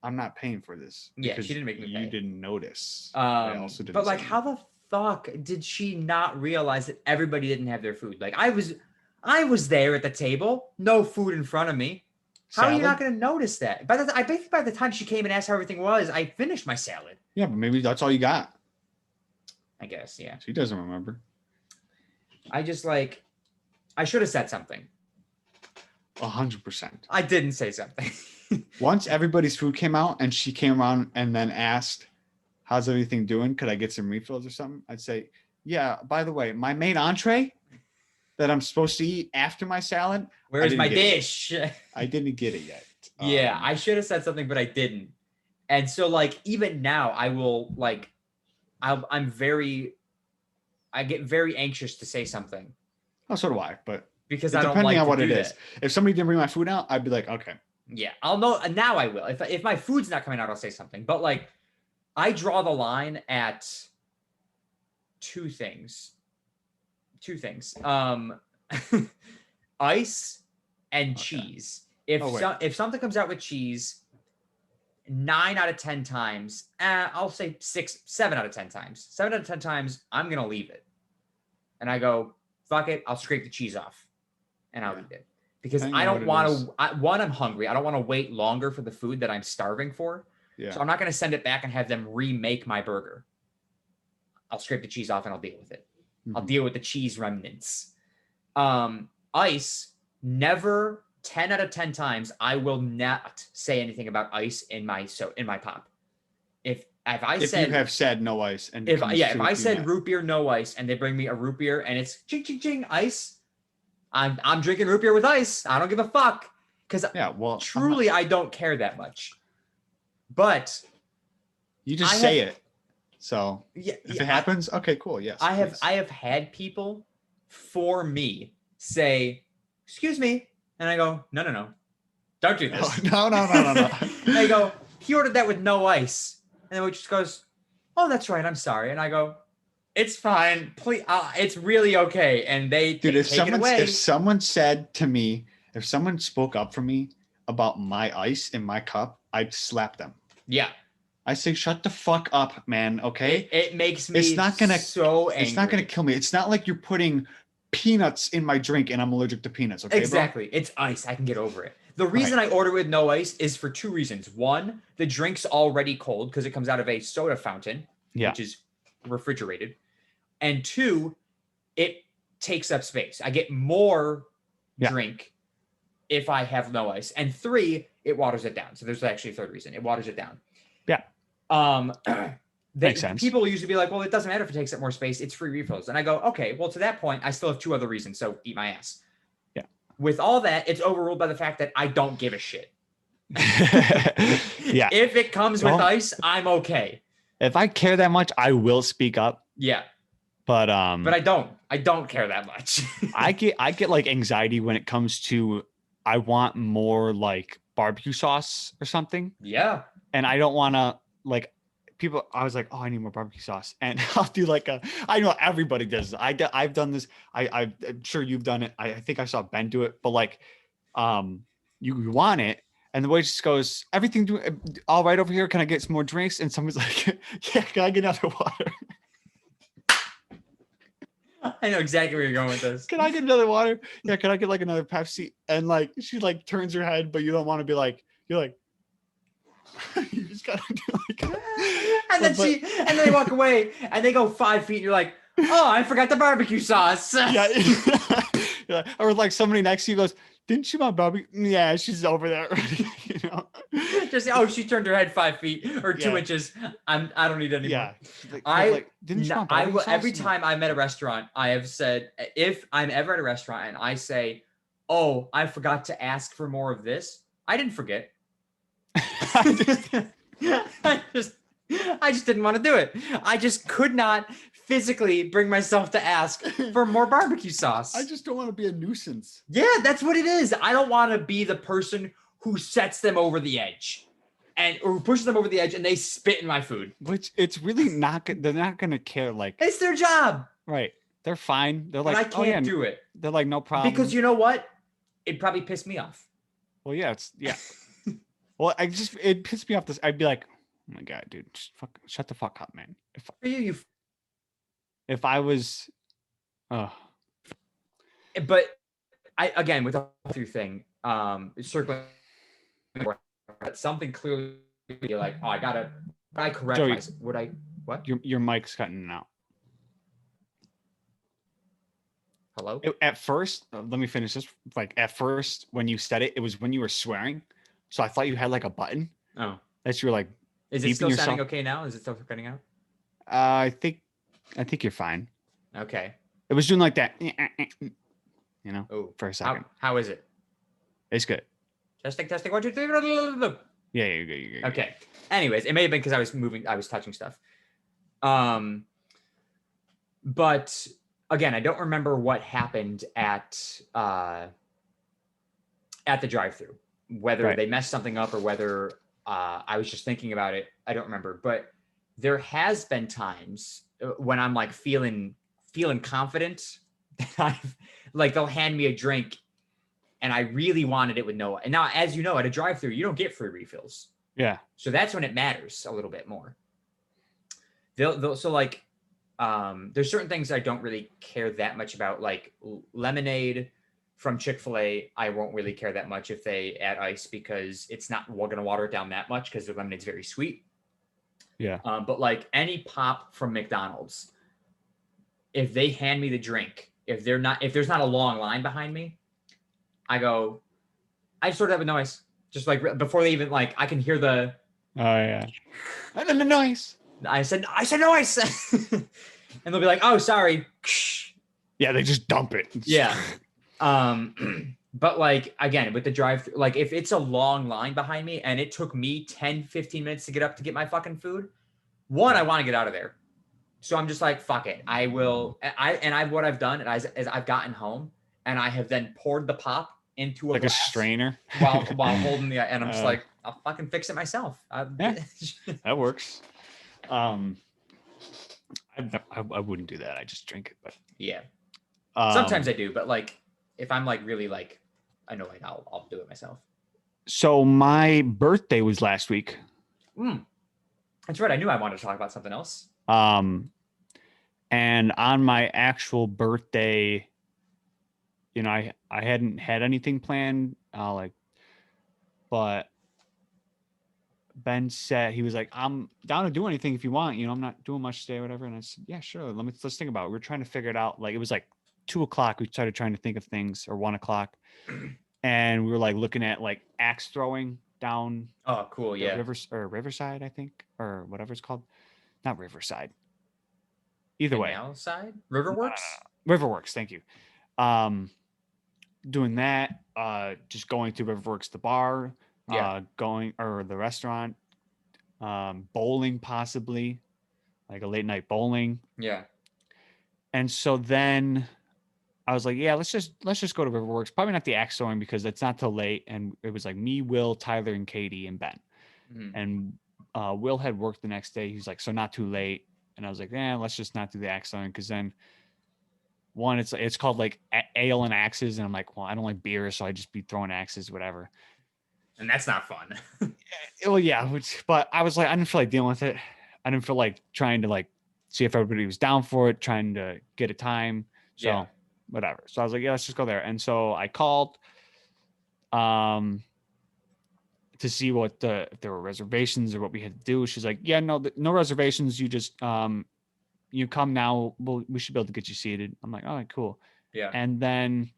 I'm not paying for this. Yeah, she didn't make me pay. You didn't notice. I also didn't. But like, how the fuck did she not realize that everybody didn't have their food? Like I was there at the table, no food in front of me. How are you not going to notice that? I think by the time she came and asked how everything was, I finished my salad. Yeah, but maybe that's all you got. I guess, yeah. She doesn't remember. I should have said something. 100%. I didn't say something. Once everybody's food came out and she came around and then asked, "How's everything doing? Could I get some refills or something?" I'd say, "Yeah, by the way, my main entree that I'm supposed to eat after my salad. Where's my dish?" I didn't get it yet. Yeah, I should have said something, but I didn't. And so like, even now I will like, I get very anxious to say something. Oh, so do I, but because I don't like depending on what it is. If somebody didn't bring my food out, I'd be like, okay. Yeah, I'll know. Now I will. If my food's not coming out, I'll say something. But like, I draw the line at two things. Ice and cheese. If something comes out with cheese, 9 out of 10 times, I'll say 7 out of 10 times. 7 out of 10 times, I'm gonna leave it, and I go, "Fuck it, I'll scrape the cheese off, and I'll eat it." Because I don't want to. One, I'm hungry. I don't want to wait longer for the food that I'm starving for. Yeah. So I'm not going to send it back and have them remake my burger. I'll scrape the cheese off and I'll deal with it. Mm-hmm. I'll deal with the cheese remnants. Ice, never 10 out of 10 times, I will not say anything about ice in my pop. If you have said no ice and if I said root beer no ice and they bring me a root beer and it's ching ching ching ice, I'm drinking root beer with ice. I don't give a fuck because truly I don't care that much. But you just say it. So if it happens, okay, cool. Yes. I have had people for me say, "Excuse me," and I go, "No, don't do this." No. They go, "He ordered that with no ice," and then we just goes, "Oh, that's right. I'm sorry." And I go, "It's fine. Please, it's really okay." And they take it away. If someone said to me, if someone spoke up for me about my ice in my cup, I'd slap them. Yeah. I say, shut the fuck up, man. Okay. It makes me so angry. It's not gonna kill me. It's not like you're putting peanuts in my drink and I'm allergic to peanuts. Okay. Exactly. Bro? It's ice. I can get over it. The reason I order with no ice is for two reasons. One, the drink's already cold because it comes out of a soda fountain, which is refrigerated. And two, it takes up space. I get more drink if I have no ice. And three, it waters it down. So there's actually a third reason. It waters it down. Yeah. Makes sense. People usually be like, well, it doesn't matter if it takes up more space. It's free refills. And I go, okay, well, to that point, I still have two other reasons. So eat my ass. Yeah. With all that, it's overruled by the fact that I don't give a shit. Yeah. If it comes with ice, I'm okay. If I care that much, I will speak up. Yeah. But I don't care that much. I get like anxiety when it comes to I want more like barbecue sauce or something. Yeah. And I don't want to like people. I was like, oh, I need more barbecue sauce, and I'll do like I know everybody does. I've done this. I'm sure you've done it. I think I saw Ben do it, but like, you want it, and the waitress goes, everything all right over here. Can I get some more drinks? And someone's like, yeah, can I get another water? I know exactly where you're going with this. Can I get another water? Yeah, can I get like another Pepsi? And like she like turns her head, but you don't want to be like, you're like, you just gotta do like and then they walk away and they go 5 feet and you're like, oh, I forgot the barbecue sauce. Yeah. Or like somebody next to you goes, didn't you want barbecue? Yeah, she's over there already. You know, just she turned her head 5 feet or 2 inches. I don't need any more. Didn't you want barbecue sauce? Every time I'm at a restaurant, I have said, if I'm ever at a restaurant and I say, oh, I forgot to ask for more of this, I didn't forget. I just didn't want to do it. I just could not physically bring myself to ask for more barbecue sauce. I just don't want to be a nuisance. Yeah, that's what it is. I don't want to be the person who sets them over the edge or who pushes them over the edge and they spit in my food. Which it's really not good. They're not going to care. Like, it's their job. Right. They're fine. They're like, but I can't do it. They're like, no problem. Because you know what? It'd probably piss me off. Well, yeah, well, it pissed me off. I'd be like, oh my God, dude, shut the fuck up, man. If I was, but again, with the through thing, circling something clearly like, oh, I correct Joey, myself. What? Your mic's cutting out. Hello? At first, let me finish this. Like at first, when you said it, it was when you were swearing. So I thought you had like a button. Oh. That you were like. Is it still sounding okay now? Is it still cutting out? I think you're fine. Okay. It was doing like that, you know, for a second. How is it? It's good. Testing. 1, 2, 3. Yeah, you're good. Okay. Anyways, it may have been because I was touching stuff. But again, I don't remember what happened at the drive-thru. Whether they messed something up or whether I was just thinking about it, I don't remember. But there has been times when I'm like feeling confident that they'll hand me a drink and I really wanted it with no. And now, as you know, at a drive-thru, you don't get free refills. Yeah. So that's when it matters a little bit more. There's certain things I don't really care that much about, like lemonade from Chick-fil-A. I won't really care that much if they add ice because it's not going to water it down that much because the lemonade's very sweet. Yeah. But like any pop from McDonald's, if they hand me the drink, if there's not a long line behind me, I go, I sort of have a noise. Just like before they even like, I can hear the. Oh yeah. And then the noise. I said noise, and they'll be like, "Oh, sorry." Yeah, they just dump it. Yeah. But like again with the drive, like if it's a long line behind me and it took me 10, 15 minutes to get up to get my fucking food, I want to get out of there. So I'm just like, fuck it. I will. What I've done is I've gotten home and I have then poured the pop into a like glass a strainer while holding the, and I'm just like, I'll fucking fix it myself. Yeah, that works. I wouldn't do that. I just drink it, but yeah. Sometimes I do, but like if I'm like really like annoyed, I'll do it myself. So my birthday was last week. That's right. I knew I wanted to talk about something else. And on my actual birthday, you know, I hadn't had anything planned, but Ben said, he was like, I'm down to do anything if you want, you know, I'm not doing much today or whatever. And I said, yeah, sure. Let's think about it. We're trying to figure it out. Like, it was like 2:00. We started trying to think of things, or 1:00. And we were like looking at like axe throwing down. Oh, cool. Yeah. Riverside, I think, or whatever it's called. Not Riverside. Either way. Side? Riverworks? Riverworks. Thank you. Doing that, just going to Riverworks, the bar, going, or the restaurant, bowling, possibly like a late night bowling. Yeah. And so then I was like, yeah, let's just go to Riverworks. Probably not the axe throwing because it's not till late. And it was like me, Will, Tyler, and Katie, and Ben. Mm-hmm. And Will had work the next day. He's like, so not too late. And I was like, let's just not do the axe throwing, because then one, it's called like ale and axes, and I'm like, well, I don't like beer, so I just be throwing axes, whatever. And that's not fun. Well, yeah, but I was like, I didn't feel like dealing with it. I didn't feel like trying to like see if everybody was down for it, trying to get a time. So whatever. So I was like, yeah, let's just go there. And so I called to see what if there were reservations or what we had to do. She's like, yeah, no reservations. You just you come now. We should be able to get you seated. I'm like, all right, cool. Yeah. And then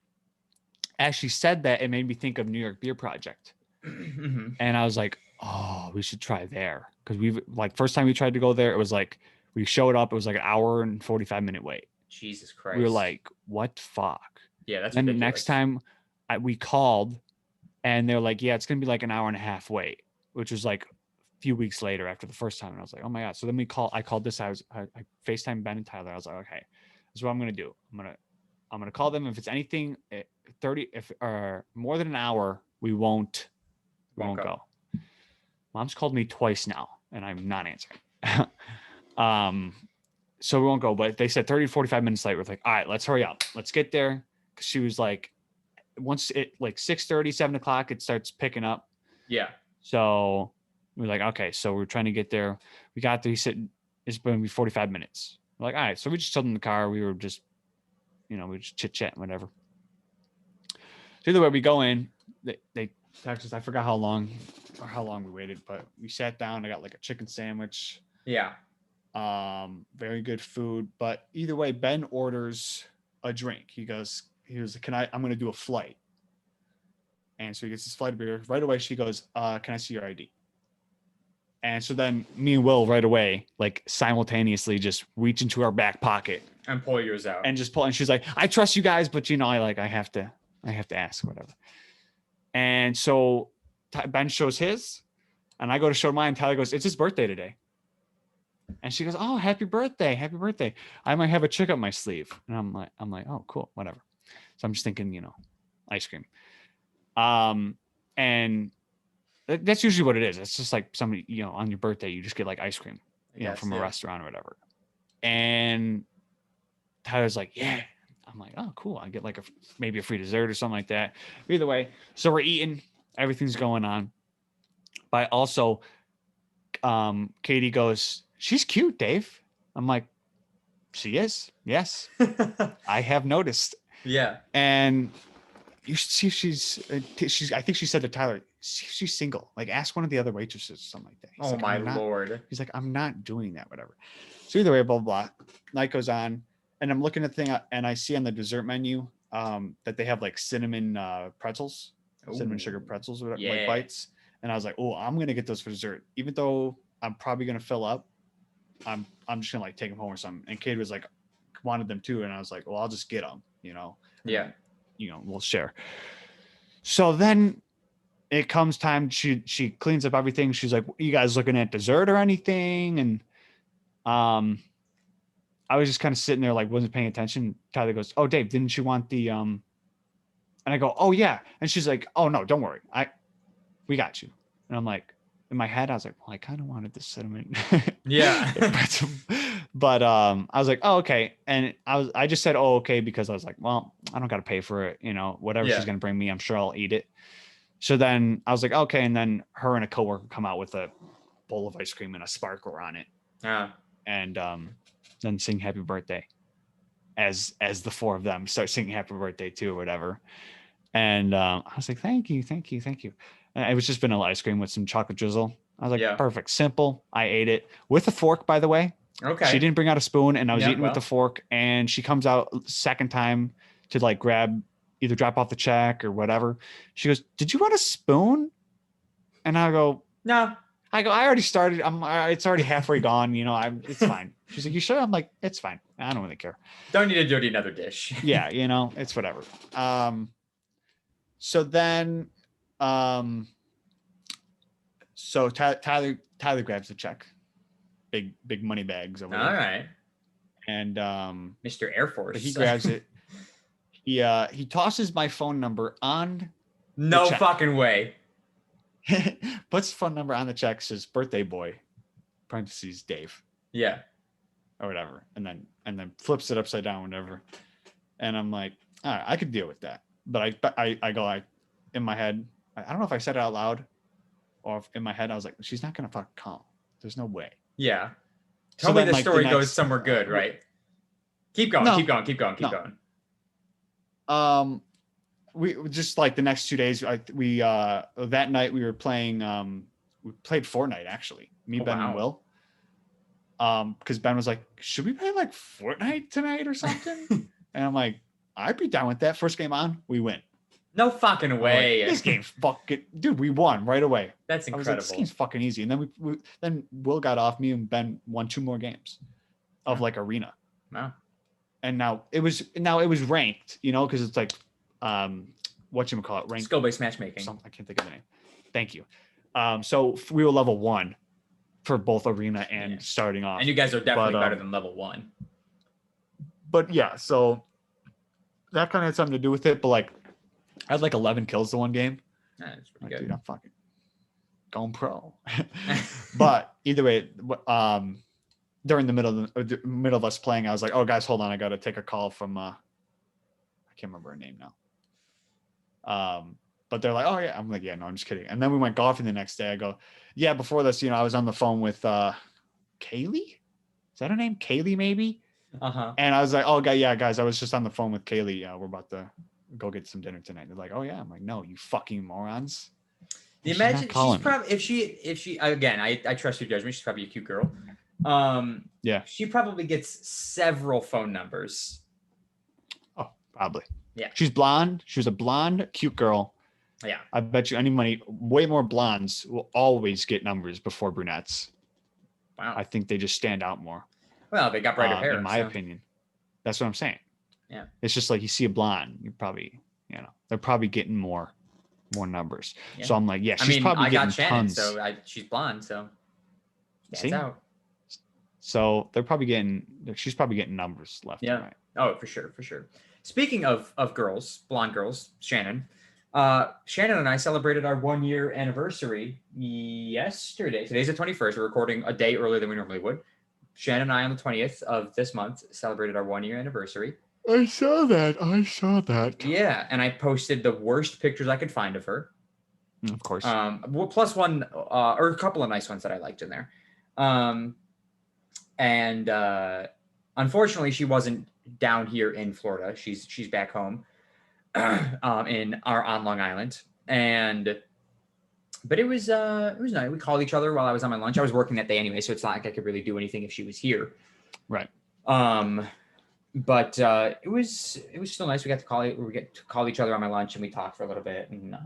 as she said that, it made me think of New York Beer Project. Mm-hmm. And I was like, oh, we should try there. Because we've like, first time we tried to go there, it was like, we showed up, it was like an hour and 45-minute wait. Jesus Christ. We were like, what the fuck? Yeah, that's and ridiculous. Next time we called, and they're like, yeah, it's going to be like an hour and a half wait, which was like a few weeks later after the first time. And I was like, oh my God. So then I called this, I FaceTime Ben and Tyler. I was like, okay, this is what I'm going to do. I'm going to call them. If it's anything 30, if more than an hour, we won't go. Mom's called me twice now and I'm not answering. So we won't go, but they said 30 to 45 minutes late. We're like, all right, let's hurry up. Let's get there. Cause she was like, once it like 6:30, 7:00, it starts picking up. Yeah. So we're like, okay, so we're trying to get there. We got there. He said, it's going to be 45 minutes. We're like, all right. So we just told in the car. We were just, we just chit chat, whatever. So either way, we go in, they text us. I forgot how long we waited, but we sat down. I got like a chicken sandwich. Yeah. Very good food. But either way, Ben orders a drink. He was like, I'm going to do a flight. And so he gets his flight beer. Right away, she goes, can I see your ID? And so then me and Will right away, like simultaneously just reach into our back pocket. And pull yours out. And just pull. And she's like, I trust you guys, but I have to ask, whatever. And so Ben shows his, and I go to show mine. Tyler goes, it's his birthday today. And she goes, oh, happy birthday. I might have a trick up my sleeve. And I'm like, oh, cool, whatever. So I'm just thinking, ice cream. And that's usually what it is. It's just like somebody, on your birthday, you just get like ice cream, from a restaurant or whatever. And Tyler's like, yeah. I'm like, oh, cool. I get like maybe a free dessert or something like that. Either way, so we're eating. Everything's going on. But also, Katie goes, she's cute, Dave. I'm like, she is. Yes. I have noticed. Yeah. And you should see if she's, I think she said to Tyler, see if she's single. Like, ask one of the other waitresses or something like that. He's like, my Lord. He's like, I'm not doing that, whatever. So either way, blah, blah, blah. Night goes on. And I'm looking at the thing, and I see on the dessert menu that they have like cinnamon pretzels. cinnamon sugar pretzels, or whatever, Yeah. like bites. And I was like, oh, I'm gonna get those for dessert, even though I'm probably gonna fill up. I'm just gonna like take them home or something. And Kate was like, wanted them too, and I was like, well, I'll just get them, Yeah. We'll share. So then it comes time. She cleans up everything. She's like, you guys looking at dessert or anything? And I was just kind of sitting there, like, wasn't paying attention. Tyler goes, oh, Dave, didn't you want the and I go, oh yeah. And she's like, oh no, don't worry, we got you. And I'm like, in my head, I was like, well, I kind of wanted the cinnamon. Yeah. But I was like, oh, okay. And I just said, oh, okay, because I was like, well, I don't got to pay for it. Whatever she's going to bring me, I'm sure I'll eat it. So then I was like, okay. And then her and a coworker come out with a bowl of ice cream and a sparkler on it. And then sing happy birthday as the four of them start singing happy birthday too, or whatever. And I was like, thank you. And it was just vanilla ice cream with some chocolate drizzle. I was like, perfect, simple. I ate it with a fork, by the way. Okay. She didn't bring out a spoon, and I was eating with the fork. And she comes out second time to like grab, either drop off the check or whatever. She goes, "Did you want a spoon?" And I go, "No." I already started. It's already halfway gone. It's fine. She's like, "You sure?" I'm like, "It's fine. I don't really care. Don't need to dirty another dish." Yeah, it's whatever. So then, so Tyler grabs the check, big money bags over there. All right. And Mr. Air Force. He grabs it. He tosses my phone number on. No fucking way. Puts the phone number on the check, says birthday boy, parentheses Dave. Yeah. Or whatever. And then flips it upside down, whatever. And I'm like, all right, I could deal with that. But I go in my head, I don't know if I said it out loud or if in my head I was like, she's not gonna fucking call. There's no way. Yeah. Tell me the story goes somewhere good, right? Keep going. We just like the next 2 days, we that night we were playing we played Fortnite actually. Ben and Will. Because Ben was like, should we play like Fortnite tonight or something? And I'm like, I'd be down with that. First game on, we win. No fucking way. Like, this game's fucking, dude, we won right away. That's incredible. I was like, this game's fucking easy. And then then Will got off, me and Ben won 2 more games of like arena. Wow. And now it was ranked, because it's like whatchamacallit, ranked skill-based matchmaking. I can't think of the name. Thank you. So we were level 1 for both arena and starting off. And you guys are definitely better than level 1. But yeah, so that kind of had something to do with it. But like, I had like 11 kills the one game. That's pretty like, good. Dude, I'm fucking going pro. But either way, during the middle of us playing, I was like, "Oh, guys, hold on, I got to take a call from I can't remember her name now." But they're like, "Oh yeah," I'm like, "Yeah, no, I'm just kidding." And then we went golfing the next day. I go, "Yeah, before this, I was on the phone with Kaylee. Is that her name? Kaylee, maybe?" And I was like, "Oh, yeah, guys, I was just on the phone with Kaylee. We're about to go get some dinner tonight." They're like, "Oh yeah." I'm like, "No, you fucking morons." Imagine she's probably if she again, I trust your judgment. She's probably a cute girl. Yeah. She probably gets several phone numbers. Oh, probably. Yeah. She's blonde. She was a blonde, cute girl. Yeah. I bet you any money, way more blondes will always get numbers before brunettes. Wow. I think they just stand out more. Well, they got brighter hair. In my opinion. That's what I'm saying. Yeah. It's just like you see a blonde, you probably, they're probably getting more numbers. Yeah. So I'm like, yeah, she's probably getting tons. So she's blonde, so stands out. So she's probably getting numbers left and right. Oh, for sure. Speaking of girls, blonde girls, Shannon and I celebrated our 1-year anniversary yesterday. Today's the 21st. We're recording a day earlier than we normally would. Shannon and I on the 20th of this month celebrated our 1-year anniversary. I saw that. Yeah, and I posted the worst pictures I could find of her. Of course. Plus one or a couple of nice ones that I liked in there. And unfortunately, she wasn't down here in Florida. She's back home on Long Island. But it was nice. We called each other while I was on my lunch. I was working that day anyway, so it's not like I could really do anything if she was here. Right. But it was still nice. We got to call each other on my lunch, and we talked for a little bit. And I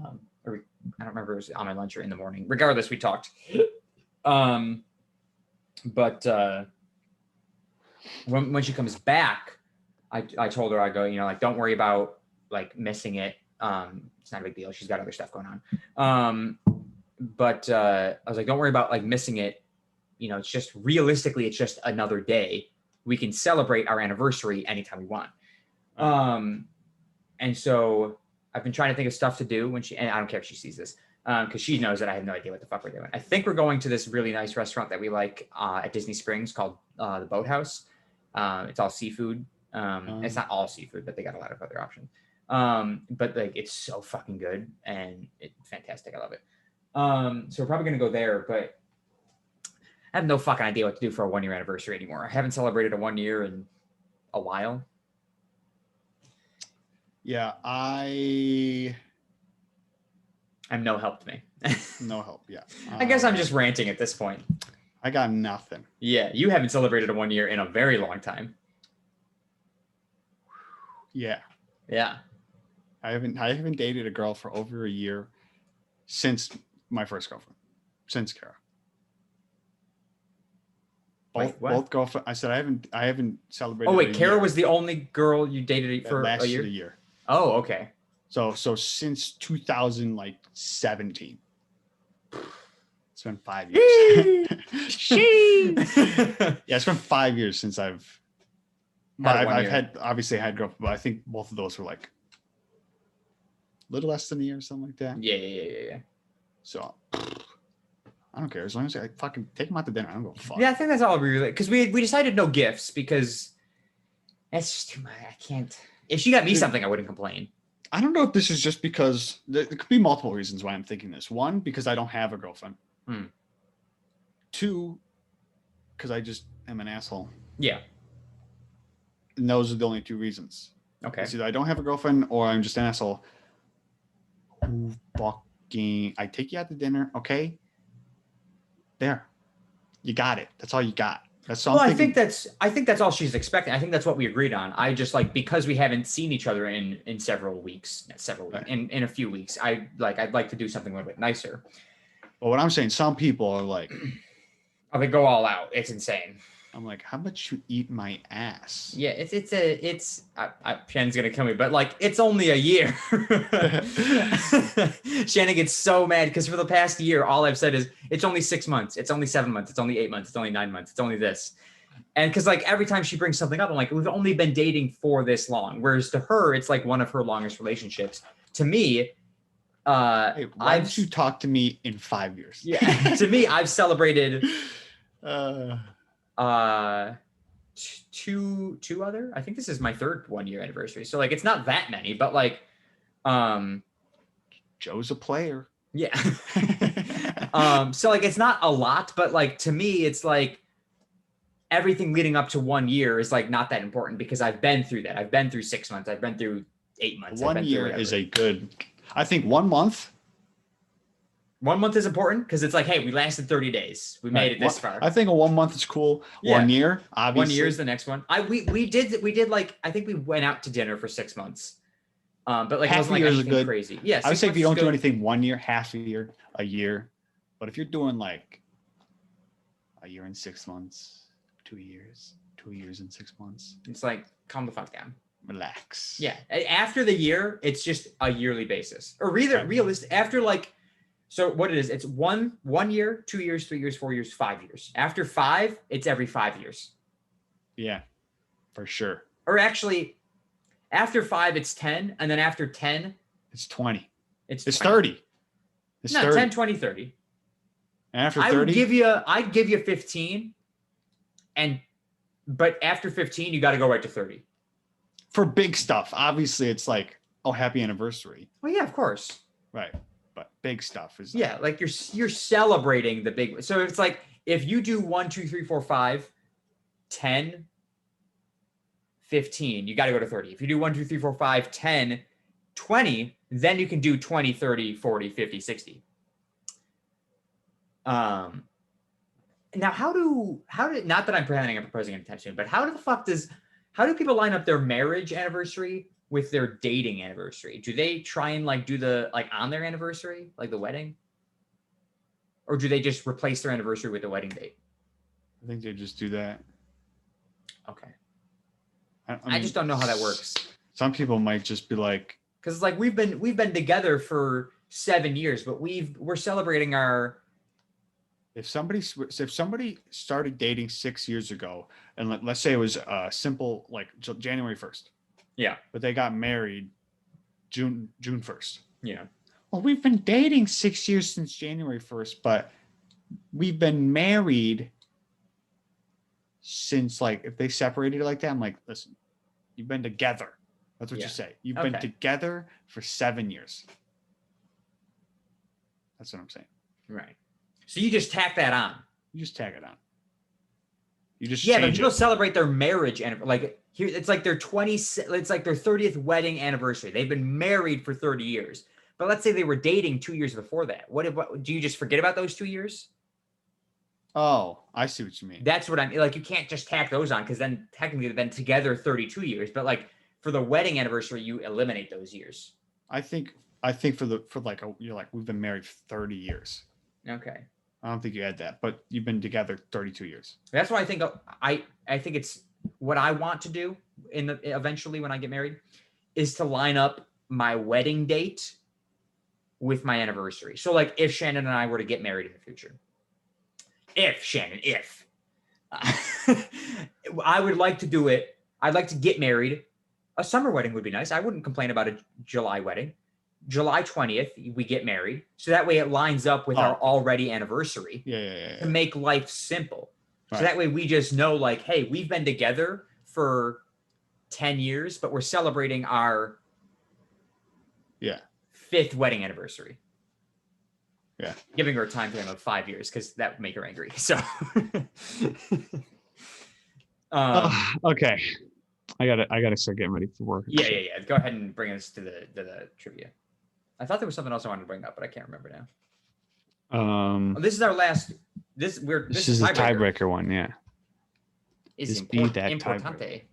don't remember if it was on my lunch or in the morning. Regardless, we talked. But when she comes back, I told her, I go, like, don't worry about like missing it. It's not a big deal. She's got other stuff going on. But I was like, don't worry about like missing it. It's just realistically, it's just another day. We can celebrate our anniversary anytime we want. And so I've been trying to think of stuff to do and I don't care if she sees this, because she knows that I have no idea what the fuck we're doing. I think we're going to this really nice restaurant that we like at Disney Springs called the Boathouse. It's all seafood. It's not all seafood, but they got a lot of other options. But like, it's so fucking good and it's fantastic. I love it. So we're probably gonna go there, but I have no fucking idea what to do for a 1 year anniversary anymore. I haven't celebrated a 1 year in a while. Yeah, I'm no help to me. No help. Yeah. I guess I'm just ranting at this point. I got nothing. Yeah, you haven't celebrated a 1 year in a very long time. Yeah. Yeah. I haven't dated a girl for over a year since my first girlfriend, since Kara. Both girlfriend. I said I haven't celebrated. Oh wait, Kara was the only girl you dated for last a year. Year. Oh, okay. So since 2017. It's been 5 years. Yeah, it's been 5 years since I've obviously had girlfriend, but I think both of those were like a little less than a year or something like that. Yeah. So I don't care as long as I fucking take them out to dinner. I don't go fuck. Yeah, I think that's all we really, because we decided no gifts because that's just too much. I can't. If she got me something, I wouldn't complain. I don't know if this is just because there could be multiple reasons why I'm thinking this. One, because I don't have a girlfriend. Two, because I just am an asshole. Yeah. And those are the only two reasons. Okay. It's either I don't have a girlfriend or I'm just an asshole. Who fucking, I take you out to dinner, okay? There. You got it. That's all you got. That's all. Well, I think that's all she's expecting. I think that's what we agreed on. I just like, because we haven't seen each other in several weeks, Right. in a few weeks. I'd like to do something a little bit nicer. But what I'm saying, some people are like, oh, they go all out. It's insane. I'm like, how about you eat my ass? Yeah, Shannon's gonna kill me, but like, it's only a year. Shannon gets so mad because for the past year, all I've said is it's only 6 months, it's only 7 months, it's only 8 months, it's only 9 months, it's only this. And because like every time she brings something up, I'm like, we've only been dating for this long. Whereas to her, it's like one of her longest relationships. To me, hey, why did you talk to me in 5 years? Yeah, to me, I've celebrated two other. I think this is my third 1 year anniversary. So like, it's not that many, but like, Joe's a player. Yeah. So like, it's not a lot, but like, to me, it's like everything leading up to 1 year is like not that important because I've been through that. I've been through 6 months. I've been through 8 months. 1 year is a good, I think 1 month. 1 month is important because it's like, hey, we lasted 30 days. We made it this far. I think a 1 month is cool. Yeah. 1 year, obviously. 1 year is the next one. We did like, I think we went out to dinner for 6 months. But like, half it wasn't like anything crazy. Yeah. I would say if you don't do anything 1 year, half a year, a year. But if you're doing like a year and 6 months, 2 years, 2 years and 6 months, it's like, calm the fuck down. Relax. Yeah. After the year, it's just a yearly basis. Or realistic after like, so what it is, it's one year, 2 years, 3 years, 4 years, 5 years. After 5, it's every 5 years. Yeah, for sure. Or actually, after 5, it's 10. And then after 10, it's 20. It's 30. It's no, 30. 10, 20, 30. And after 30? I'd give you 15. But after 15, you got to go right to 30. For big stuff. Obviously, it's like, oh, happy anniversary. Well, yeah, of course. Right. But big stuff is yeah, like you're celebrating the big. So it's like if you do 1, 2, 3, 4, 5, 10, 15, you got to go to 30. If you do 1, 2, 3, 4, 5, 10, 20, then you can do 20, 30, 40, 50, 60. Now how do not that I'm planning on proposing anytime soon, but how the fuck does how do people line up their marriage anniversary with their dating anniversary? Do they try and like do the like on their anniversary, like the wedding? Or do they just replace their anniversary with the wedding date? I think they just do that. Okay. I I just don't know how that works. Some people might just be like, because it's like we've been together for 7 years, but we're celebrating our. If somebody started dating 6 years ago, and let's say it was simple like January 1st. Yeah. But they got married June 1st. Yeah. Well, we've been dating 6 years since January 1st, but we've been married since, like, if they separated like that, I'm like, listen, you've been together. That's what you say. You've been together for 7 years. That's what I'm saying. Right. So you just tack that on. You just tag it on. You just but people celebrate their marriage and like here it's like their 30th wedding anniversary. They've been married for 30 years. But let's say they were dating 2 years before that. What do you just forget about those 2 years? Oh, I see what you mean. That's what I'm like. You can't just tack those on because then technically they've been together 32 years. But like for the wedding anniversary, you eliminate those years. I think you're like, we've been married for 30 years. Okay. I don't think you add that, but you've been together 32 years. That's why I think it's what I want to do eventually when I get married is to line up my wedding date with my anniversary. So like if Shannon and I were to get married in the future, I would like to do it. I'd like to get married. A summer wedding would be nice. I wouldn't complain about a July wedding. July 20th, we get married. So that way it lines up with our already anniversary. Yeah. To make life simple. So that way we just know like, hey, we've been together for 10 years, but we're celebrating our 5th wedding anniversary. Yeah. Giving her a time frame of 5 years because that would make her angry. So okay. I gotta start getting ready for work. Yeah. Go ahead and bring us to the trivia. I thought there was something else I wanted to bring up, but I can't remember now. This is our last. This is the tiebreaker one. Yeah. Is importante.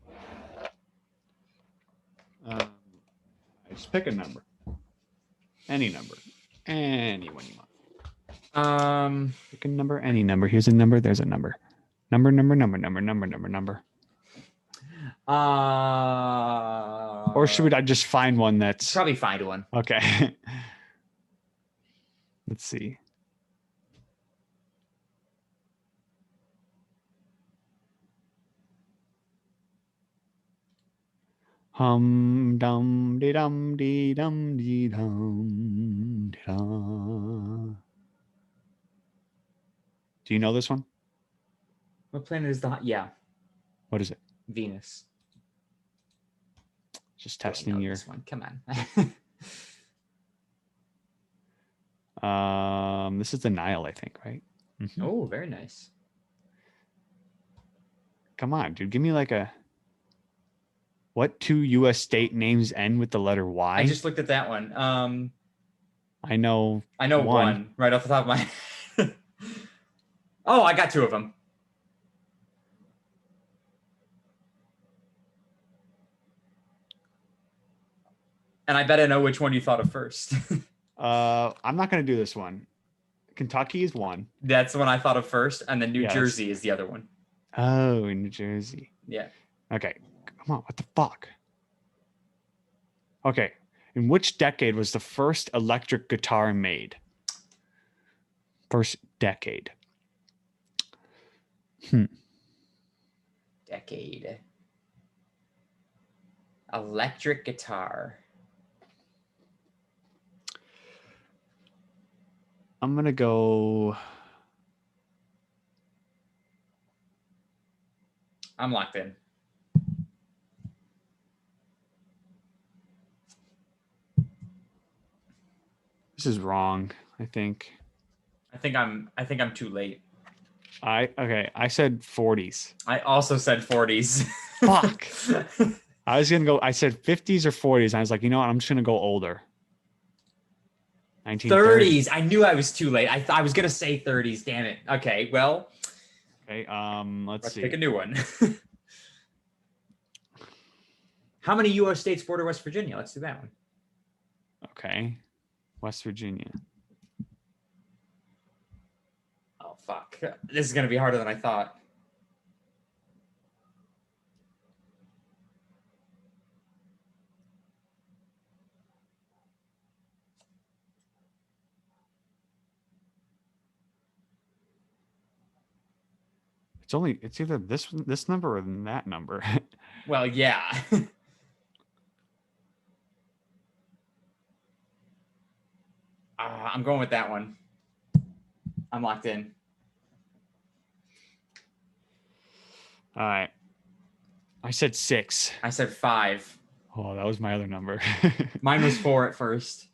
Just pick a number. Any number. Anyone you want. Pick a number. Any number. Here's a number. There's a number. Number. Or should I just find one that's probably find one? Okay. Let's see. Hum dum dee dum dee dum dee dum dee dum. Do you know this one? What planet is the? Yeah. What is it? Venus. Just testing your. This one. Come on. This is the Nile, I think, right? Mm-hmm. Oh, very nice. Come on, dude. Give me like a. What 2 U.S. state names end with the letter Y? I just looked at that one. I know one right off the top of my head. Oh, I got 2 of them. And I bet I know which one you thought of first. I'm not going to do this one. Kentucky is one. That's the one I thought of first. And then New Jersey is the other one. Oh, New Jersey. Yeah. Okay. Come on. What the fuck? Okay. In which decade was the first electric guitar made? First decade. Decade. Electric guitar. I'm going to go. I'm locked in. This is wrong, I think. I think I'm too late. I said 40s. I also said 40s. Fuck. I said 50s or 40s. And I was like, you know what? I'm just going to go older. 1930s. I knew I was too late. I was going to say 30s. Damn it. Okay. Well. Okay. Let's see. Pick a new one. How many U.S. states border West Virginia? Let's do that one. Okay. West Virginia. Oh, fuck. This is going to be harder than I thought. It's either this number or that number. Well, yeah. I'm going with that one. I'm locked in. All right. I said 6. I said 5. Oh, that was my other number. Mine was 4 at first.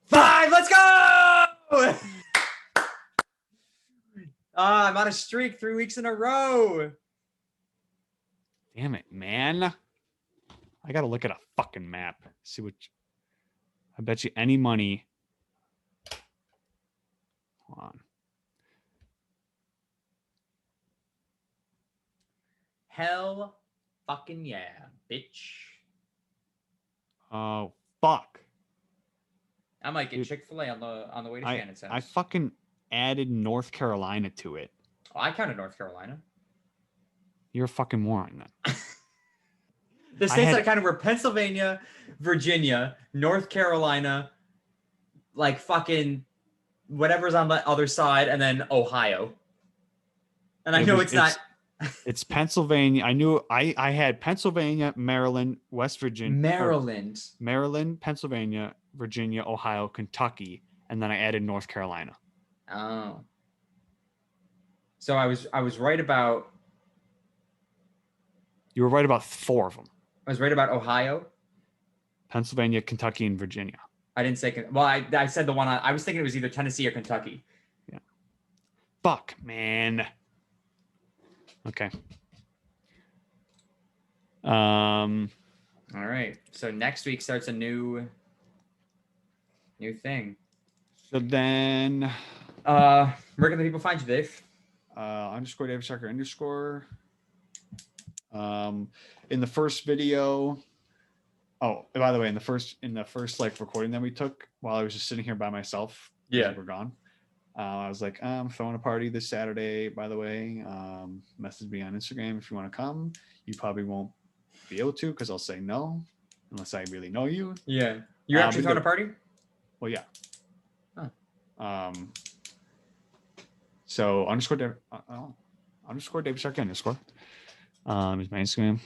5! Let's go! I'm on a streak 3 weeks in a row. Damn it, man. I got to look at a fucking map. See what... I bet you any money... Hold on. Hell fucking yeah, bitch. Oh, fuck. I might get Chick-fil-A on the way to Shannon's house. I fucking added North Carolina to it. Oh, I counted North Carolina. You're a fucking moron then. The states that I counted were Pennsylvania, Virginia, North Carolina, like fucking whatever's on the other side, and then Ohio. And I know it's not. It's Pennsylvania. I knew I had Pennsylvania, Maryland, West Virginia. Maryland, Pennsylvania, Virginia, Ohio, Kentucky, and then I added North Carolina. Oh. So I was right about. You were right about 4 of them. I was right about Ohio, Pennsylvania, Kentucky, and Virginia. I didn't say. Well, I said the one I was thinking it was either Tennessee or Kentucky. Yeah. Fuck, man. Okay. All right. So next week starts a new thing. So then, where can the people find you, Dave? _ David Sharker _ in the first video. Oh, by the way, in the first like recording that we took while I was just sitting here by myself. Yeah, we're gone. I was like, I'm throwing a party this Saturday, by the way. Message me on Instagram if you want to come. You probably won't be able to because I'll say no unless I really know you. Yeah. You're actually throwing a party? Well, yeah. Huh. So _ David Sharkey _ is my Instagram.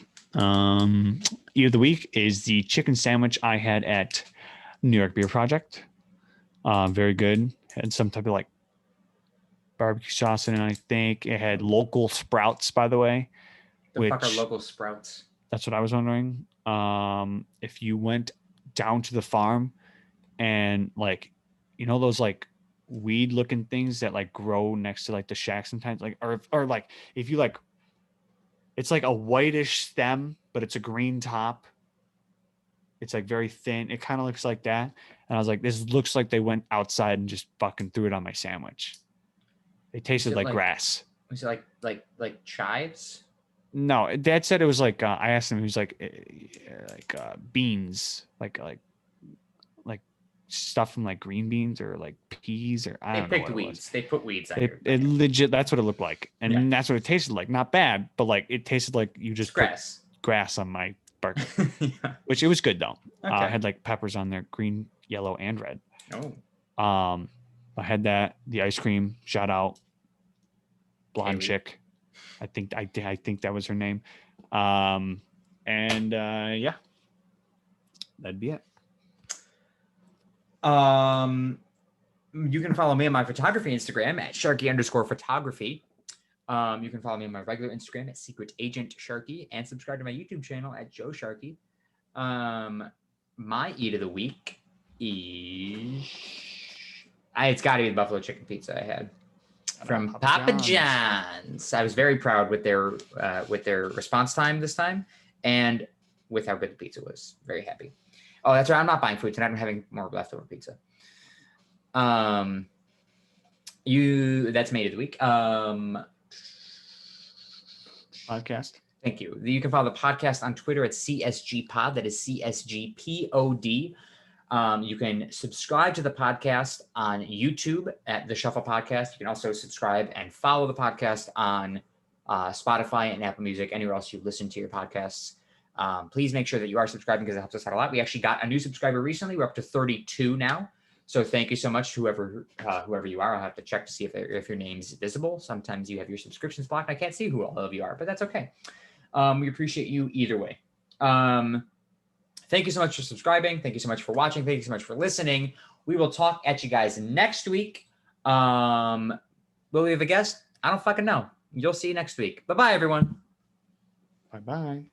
Eat of the week is the chicken sandwich I had at New York Beer Project. Very good. Had some type of like barbecue sauce in it. I think it had local sprouts, by the way. The fuck are local sprouts? That's what I was wondering. If you went down to the farm and like, you know, those like weed looking things that like grow next to like the shack sometimes, like, or like if you like, it's like a whitish stem, but it's a green top. It's like very thin. It kind of looks like that. And I was like, this looks like they went outside and just fucking threw it on my sandwich. It tasted like grass. Was it like chives? No, Dad said it was like, I asked him, he was like beans, like stuff from like green beans or like peas or I don't know. They picked weeds. They put weeds on it legit. That's what it looked like. And that's what it tasted like. Not bad, but like it tasted like you just put grass on my burger, which it was good though. Okay. I had like peppers on there, green, yellow, and red. Oh. I had that, the ice cream, shout out, blonde chick. I think that was her name. And yeah, that'd be it. You can follow me on my photography Instagram at Sharky_photography. You can follow me on my regular Instagram at Secret Agent Sharky and subscribe to my YouTube channel at Joe Sharky. My eat of the week is it's got to be the buffalo chicken pizza I had from Papa John's. I was very proud with their response time this time and with how good the pizza was. Very happy. Oh, that's right. I'm not buying food tonight. I'm having more leftover pizza. That's made of the week. Podcast. Thank you. You can follow the podcast on Twitter at CSG Pod. That is CSGPOD. You can subscribe to the podcast on YouTube at The Shuffle Podcast. You can also subscribe and follow the podcast on Spotify and Apple Music, anywhere else you listen to your podcasts. Please make sure that you are subscribing because it helps us out a lot. We actually got a new subscriber recently. We're up to 32 now. So thank you so much, whoever you are. I'll have to check to see if your name's visible. Sometimes you have your subscriptions blocked. I can't see who all of you are, but that's okay. We appreciate you either way. Thank you so much for subscribing. Thank you so much for watching. Thank you so much for listening. We will talk at you guys next week. Will we have a guest? I don't fucking know. You'll see you next week. Bye-bye, everyone. Bye-bye.